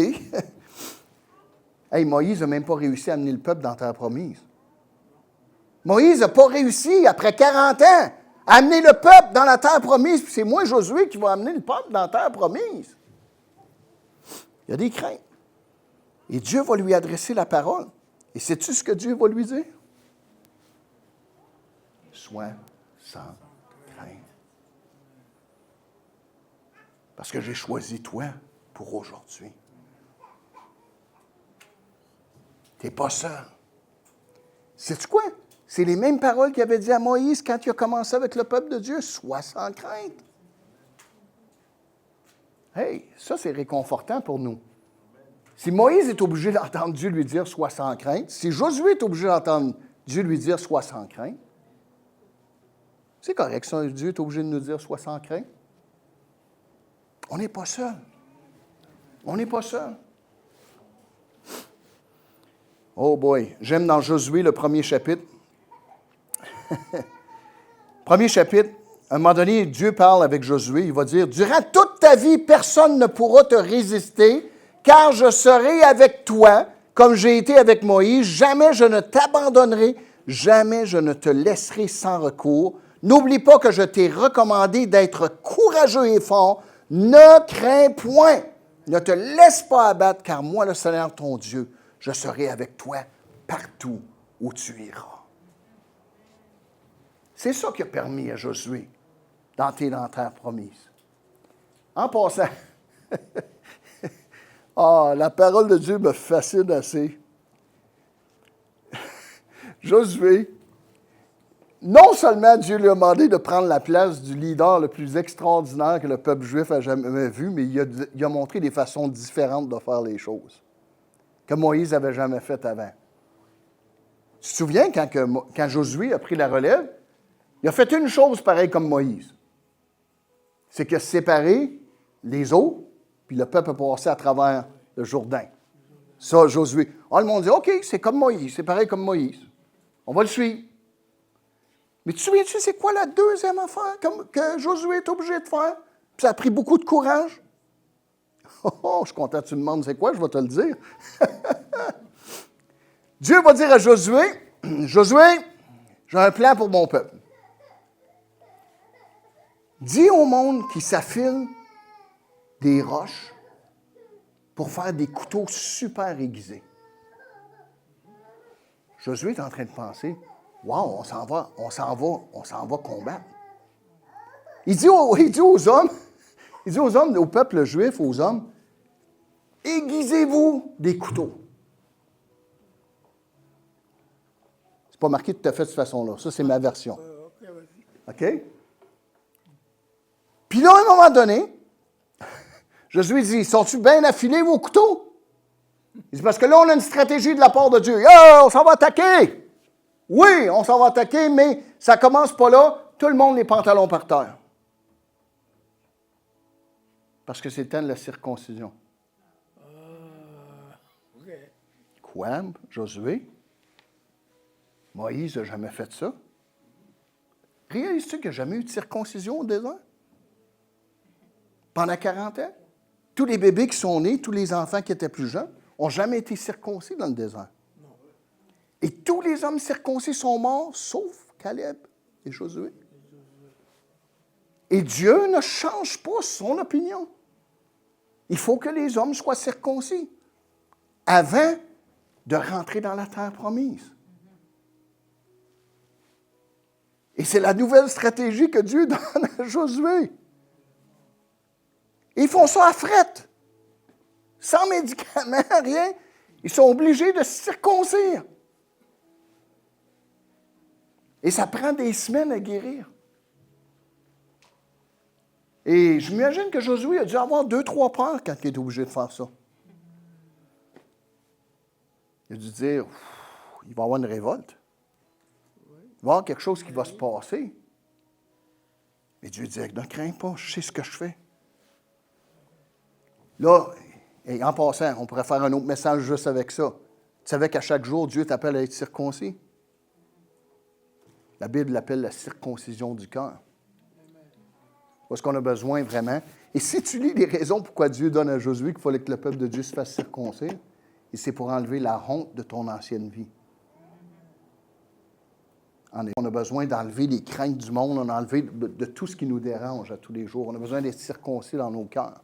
Hey, Moïse n'a même pas réussi à amener le peuple dans la terre promise. Moïse n'a pas réussi, après 40 ans, à amener le peuple dans la terre promise. Puis c'est moi, Josué, qui va amener le peuple dans la terre promise. Il y a des craintes. Et Dieu va lui adresser la parole. Et sais-tu ce que Dieu va lui dire? Sois sans crainte. Parce que j'ai choisi toi pour aujourd'hui. Tu n'es pas seul. Sais-tu quoi? C'est les mêmes paroles qu'il avait dit à Moïse quand il a commencé avec le peuple de Dieu. Sois sans crainte. Hey, ça c'est réconfortant pour nous. Si Moïse est obligé d'entendre Dieu lui dire « sois sans crainte », si Josué est obligé d'entendre Dieu lui dire « sois sans crainte », c'est correct ça, Dieu est obligé de nous dire « sois sans crainte ». On n'est pas seul. On n'est pas seul. Oh boy, j'aime dans Josué le premier chapitre. Premier chapitre, à un moment donné, Dieu parle avec Josué, il va dire « Durant toute ta vie, personne ne pourra te résister, car je serai avec toi, comme j'ai été avec Moïse. Jamais je ne t'abandonnerai, jamais je ne te laisserai sans recours. N'oublie pas que je t'ai recommandé d'être courageux et fort. Ne crains point, ne te laisse pas abattre, car moi, le Seigneur ton Dieu, je serai avec toi partout où tu iras. » C'est ça qui a permis à Josué d'entrer dans la terre promise. En passant, la parole de Dieu me fascine assez. Josué, non seulement Dieu lui a demandé de prendre la place du leader le plus extraordinaire que le peuple juif a jamais vu, mais il a montré des façons différentes de faire les choses, que Moïse n'avait jamais faites avant. Tu te souviens, quand Josué a pris la relève, il a fait une chose pareille comme Moïse. C'est qu'il a séparé les eaux, puis le peuple a passé à travers le Jourdain. Ça, Josué. Le monde dit, OK, c'est comme Moïse, c'est pareil comme Moïse. On va le suivre. Mais tu te souviens-tu, c'est quoi la deuxième affaire que Josué est obligé de faire? Puis ça a pris beaucoup de courage. Je suis content que tu me demandes c'est quoi, je vais te le dire. Dieu va dire à Josué, Josué, j'ai un plan pour mon peuple. Dis au monde qu'il s'affile des roches pour faire des couteaux super aiguisés. Josué est en train de penser, wow, on s'en va combattre. Il dit aux hommes, au peuple juif, aux hommes, aiguisez-vous des couteaux. C'est pas marqué tout à fait de cette façon-là. Ça, c'est ma version. OK? Puis là, à un moment donné, Josué dit, sont-tu bien affilés vos couteaux? Il dit, parce que là, on a une stratégie de la part de Dieu. On s'en va attaquer. Oui, on s'en va attaquer, mais ça ne commence pas là. Tout le monde les pantalons par terre. Parce que c'est le temps de la circoncision. Okay. Quoi, Josué? Moïse n'a jamais fait ça. Réalises-tu qu'il n'y a jamais eu de circoncision au désert? Pendant 40 ans? Tous les bébés qui sont nés, tous les enfants qui étaient plus jeunes, n'ont jamais été circoncis dans le désert. Non. Et tous les hommes circoncis sont morts, sauf Caleb et Josué. Et Dieu ne change pas son opinion. Il faut que les hommes soient circoncis avant de rentrer dans la terre promise. Et c'est la nouvelle stratégie que Dieu donne à Josué. Ils font ça à frette. Sans médicaments, rien. Ils sont obligés de se circoncire. Et ça prend des semaines à guérir. Et je m'imagine que Josué a dû avoir 2-3 peurs quand il est obligé de faire ça. Il a dû dire, il va y avoir une révolte. Il va y avoir quelque chose qui va se passer. Mais Dieu dit, ne crains pas, je sais ce que je fais. Là, et en passant, on pourrait faire un autre message juste avec ça. Tu savais qu'à chaque jour, Dieu t'appelle à être circoncis? La Bible l'appelle la circoncision du cœur. Parce qu'on a besoin vraiment. Et si tu lis les raisons pourquoi Dieu donne à Josué qu'il fallait que le peuple de Dieu se fasse circoncire, et c'est pour enlever la honte de ton ancienne vie. On a besoin d'enlever les craintes du monde, on a enlevé de tout ce qui nous dérange à tous les jours. On a besoin d'être circoncis dans nos cœurs.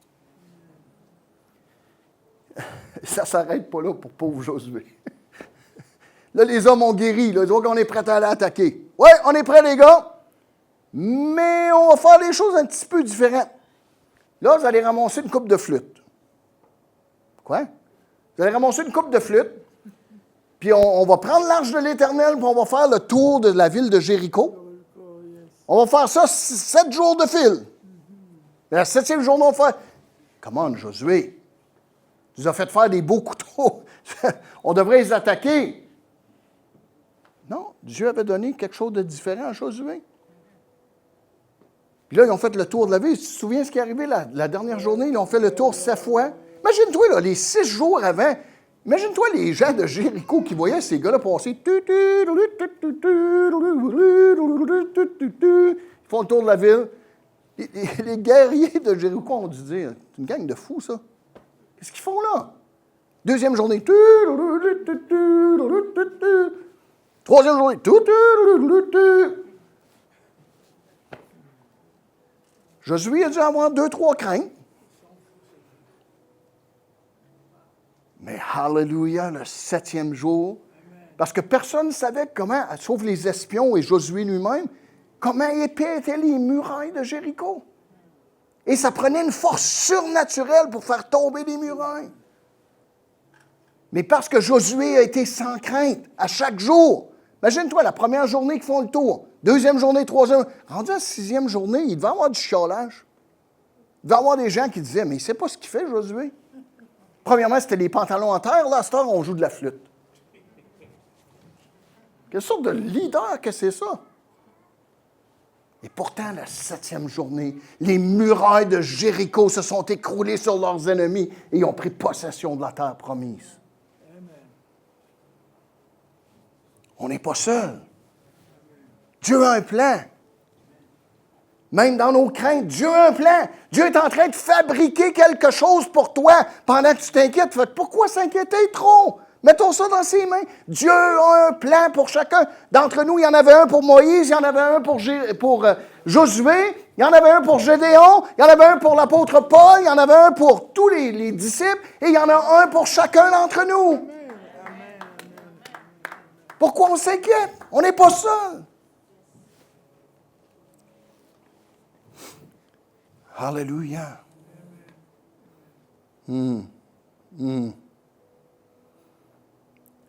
Ça ne s'arrête pas là pour pauvre Josué. Là, les hommes ont guéri. Là, ils disent qu'on est prêts à aller attaquer. Oui, on est prêts, les gars. Mais on va faire les choses un petit peu différentes. Là, vous allez ramasser une coupe de flûte. Quoi? Vous allez ramasser une coupe de flûte. Puis on va prendre l'arche de l'Éternel, puis on va faire le tour de la ville de Jéricho. On va faire ça 7 jours de fil. Et la 7e journée, on va faire... Comment, Josué? Tu nous as fait faire des beaux couteaux. On devrait les attaquer. Non, Dieu avait donné quelque chose de différent à Josué. Puis là, ils ont fait le tour de la ville. Tu te souviens ce qui est arrivé la dernière journée? Ils ont fait le tour 7 fois. Imagine-toi, là, les 6 jours avant, imagine-toi les gens de Jéricho qui voyaient ces gars-là passer. Ils font le tour de la ville. Les guerriers de Jéricho ont dû dire, c'est une gang de fous, ça. Qu'est-ce qu'ils font là? Deuxième journée. Troisième journée. Josué a dû avoir 2-3 craintes. Mais hallelujah, le 7e jour, parce que personne ne savait comment, sauf les espions et Josué lui-même, comment épais étaient les murailles de Jéricho. Et ça prenait une force surnaturelle pour faire tomber les murailles. Mais parce que Josué a été sans crainte à chaque jour. Imagine-toi, la première journée qu'ils font le tour, deuxième journée, troisième, rendu à la 6e journée, il devait y avoir du chiolage. Il devait y avoir des gens qui disaient, mais il ne sait pas ce qu'il fait, Josué. Premièrement, c'était les pantalons en terre, là, à cette heure, on joue de la flûte. Quelle sorte de leader que c'est ça? Et pourtant, la 7e journée, les murailles de Jéricho se sont écroulées sur leurs ennemis et ils ont pris possession de la terre promise. On n'est pas seul. Dieu a un plan. Même dans nos craintes, Dieu a un plan. Dieu est en train de fabriquer quelque chose pour toi pendant que tu t'inquiètes. Pourquoi s'inquiéter trop? Mettons ça dans ses mains. Dieu a un plan pour chacun. D'entre nous, il y en avait un pour Moïse, il y en avait un pour Josué, il y en avait un pour Gédéon, il y en avait un pour l'apôtre Paul, il y en avait un pour tous les disciples, et il y en a un pour chacun d'entre nous. Pourquoi on s'inquiète? On n'est pas seul. Alléluia.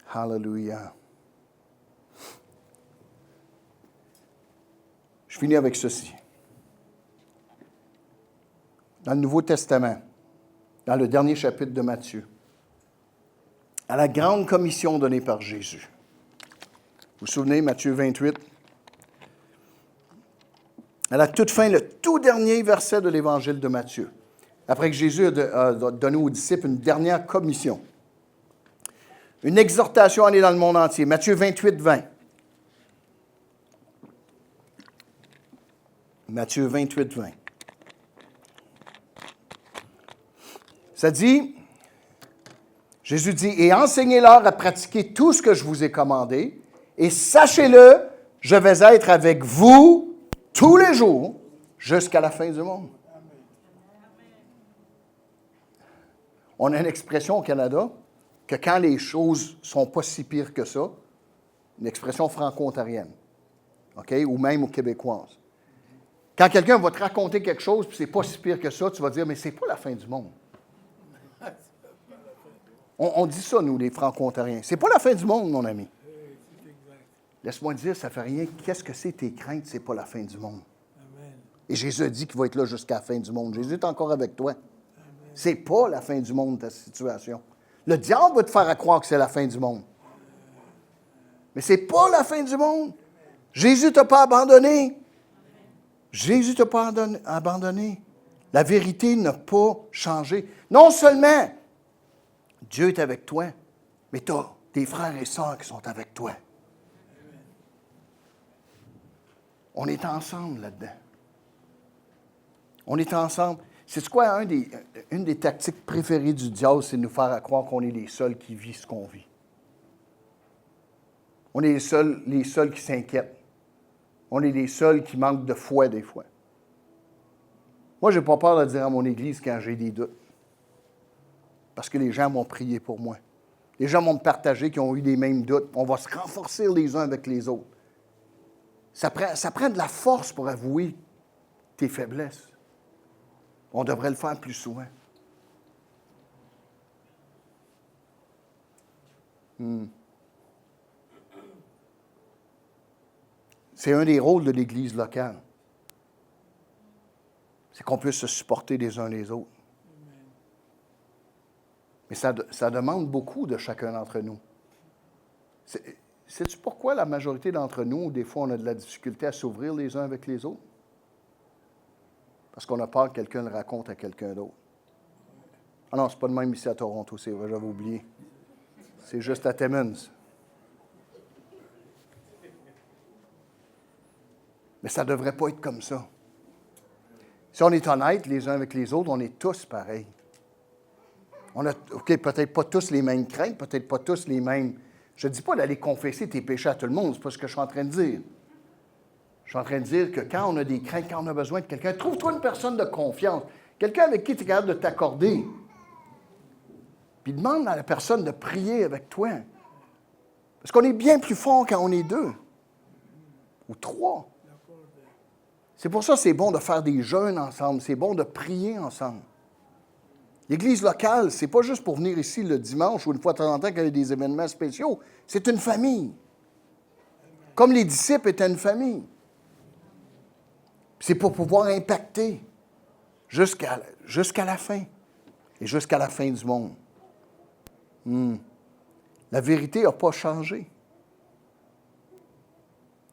Alléluia. Je finis avec ceci. Dans le Nouveau Testament, dans le dernier chapitre de Matthieu, à la grande commission donnée par Jésus. Vous vous souvenez, Matthieu 28? À la toute fin, le tout dernier verset de l'Évangile de Matthieu, après que Jésus a donné aux disciples une dernière commission, une exhortation à aller dans le monde entier. Matthieu 28, 20. Matthieu 28, 20. Ça dit, Jésus dit, « Et enseignez-leur à pratiquer tout ce que je vous ai commandé, et sachez-le, je vais être avec vous tous les jours jusqu'à la fin du monde. » On a une expression au Canada que quand les choses ne sont pas si pires que ça, une expression franco-ontarienne, OK, ou même aux québécoises. Quand quelqu'un va te raconter quelque chose puis c'est pas si pire que ça, tu vas dire, mais c'est pas la fin du monde. On dit ça, nous, les franco-ontariens. C'est pas la fin du monde, mon ami. Laisse-moi dire, ça ne fait rien. Qu'est-ce que c'est tes craintes? C'est pas la fin du monde. Amen. Et Jésus a dit qu'il va être là jusqu'à la fin du monde. Jésus est encore avec toi. C'est pas la fin du monde, ta situation. Le diable va te faire croire que c'est la fin du monde. Mais c'est pas la fin du monde. Jésus ne t'a pas abandonné. Jésus ne t'a pas abandonné. La vérité n'a pas changé. Non seulement Dieu est avec toi, mais tu as tes frères et sœurs qui sont avec toi. On est ensemble là-dedans. On est ensemble. C'est quoi une des tactiques préférées du diable, c'est de nous faire croire qu'on est les seuls qui vivent ce qu'on vit. On est les seuls qui s'inquiètent. On est les seuls qui manquent de foi des fois. Moi, je n'ai pas peur de dire à mon Église quand j'ai des doutes. Parce que les gens m'ont prié pour moi. Les gens m'ont partagé qui ont eu les mêmes doutes. On va se renforcer les uns avec les autres. Ça prend de la force pour avouer tes faiblesses. On devrait le faire plus souvent. C'est un des rôles de l'Église locale. C'est qu'on puisse se supporter les uns les autres. Mais ça demande beaucoup de chacun d'entre nous. Sais-tu pourquoi la majorité d'entre nous, des fois, on a de la difficulté à s'ouvrir les uns avec les autres? Parce qu'on a peur que quelqu'un le raconte à quelqu'un d'autre. Ah non, c'est pas de même ici à Toronto, c'est vrai, j'avais oublié. C'est juste à Timmins. Mais ça ne devrait pas être comme ça. Si on est honnête les uns avec les autres, on est tous pareils. On a, OK, peut-être pas tous les mêmes craintes, peut-être pas tous les mêmes... Je ne dis pas d'aller confesser tes péchés à tout le monde, c'est pas ce que je suis en train de dire. Je suis en train de dire que quand on a des craintes, quand on a besoin de quelqu'un, trouve-toi une personne de confiance, quelqu'un avec qui tu es capable de t'accorder. Puis demande à la personne de prier avec toi. Parce qu'on est bien plus fort quand on est deux ou trois. C'est pour ça que c'est bon de faire des jeûnes ensemble, c'est bon de prier ensemble. L'Église locale, c'est pas juste pour venir ici le dimanche ou une fois de temps en temps quand il y a des événements spéciaux. C'est une famille. Comme les disciples étaient une famille. C'est pour pouvoir impacter jusqu'à la fin. Et jusqu'à la fin du monde. La vérité n'a pas changé.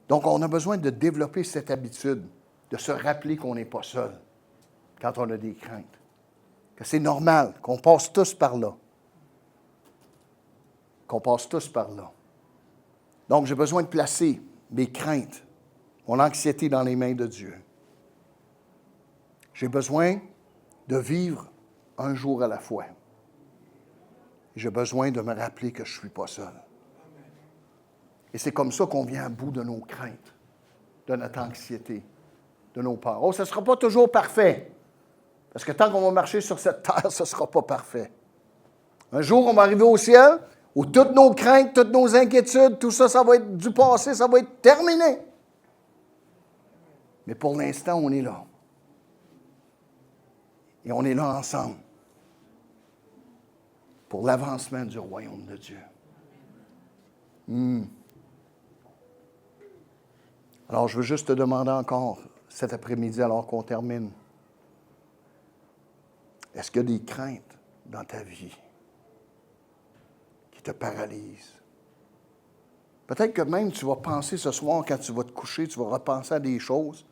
Donc, on a besoin de développer cette habitude, de se rappeler qu'on n'est pas seul quand on a des craintes. Que c'est normal, qu'on passe tous par là. Qu'on passe tous par là. Donc, j'ai besoin de placer mes craintes, mon anxiété dans les mains de Dieu. J'ai besoin de vivre un jour à la fois. J'ai besoin de me rappeler que je ne suis pas seul. Et c'est comme ça qu'on vient à bout de nos craintes, de notre anxiété, de nos peurs. Oh, ça ne sera pas toujours parfait. Parce que tant qu'on va marcher sur cette terre, ce ne sera pas parfait. Un jour, on va arriver au ciel où toutes nos craintes, toutes nos inquiétudes, tout ça, ça va être du passé, ça va être terminé. Mais pour l'instant, on est là. Et on est là ensemble pour l'avancement du royaume de Dieu. Alors, je veux juste te demander encore, cet après-midi, alors qu'on termine, est-ce qu'il y a des craintes dans ta vie qui te paralysent? Peut-être que même tu vas penser ce soir, quand tu vas te coucher, tu vas repenser à des choses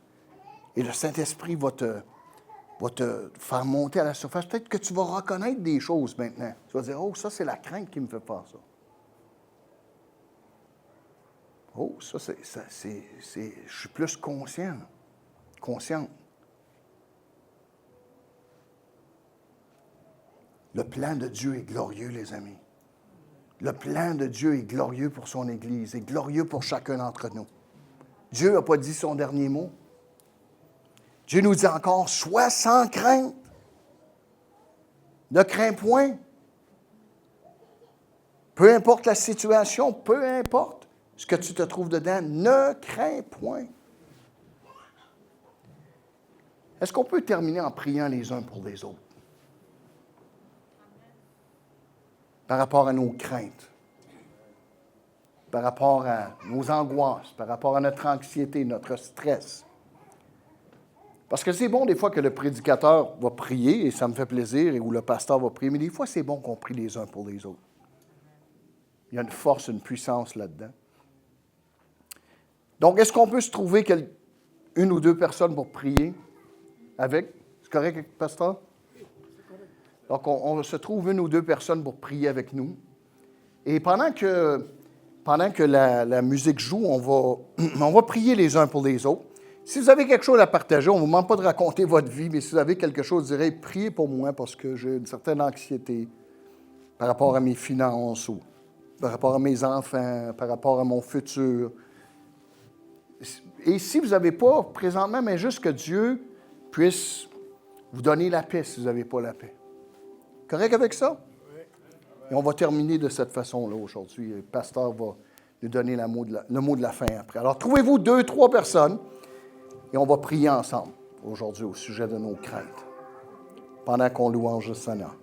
et le Saint-Esprit va te faire monter à la surface. Peut-être que tu vas reconnaître des choses maintenant. Tu vas dire, oh, ça, c'est la crainte qui me fait faire ça. Oh, ça, je suis plus consciente. Le plan de Dieu est glorieux, les amis. Le plan de Dieu est glorieux pour son Église, est glorieux pour chacun d'entre nous. Dieu n'a pas dit son dernier mot. Dieu nous dit encore, sois sans crainte. Ne crains point. Peu importe la situation, peu importe ce que tu te trouves dedans, ne crains point. Est-ce qu'on peut terminer en priant les uns pour les autres? Par rapport à nos craintes, par rapport à nos angoisses, par rapport à notre anxiété, notre stress. Parce que c'est bon des fois que le prédicateur va prier, et ça me fait plaisir, ou le pasteur va prier, mais des fois c'est bon qu'on prie les uns pour les autres. Il y a une force, une puissance là-dedans. Donc, est-ce qu'on peut se trouver une ou deux personnes pour prier avec? C'est correct, pasteur? Donc, on se trouve une ou deux personnes pour prier avec nous. Et pendant que la musique joue, on va prier les uns pour les autres. Si vous avez quelque chose à partager, on ne vous demande pas de raconter votre vie, mais si vous avez quelque chose, je dirais, priez pour moi parce que j'ai une certaine anxiété par rapport à mes finances ou par rapport à mes enfants, par rapport à mon futur. Et si vous n'avez pas présentement, mais juste que Dieu puisse vous donner la paix si vous n'avez pas la paix. Correct avec ça? Et on va terminer de cette façon-là aujourd'hui. Le pasteur va nous donner le mot de la fin après. Alors, trouvez-vous 2, 3 personnes et on va prier ensemble aujourd'hui au sujet de nos craintes pendant qu'on louange le Seigneur.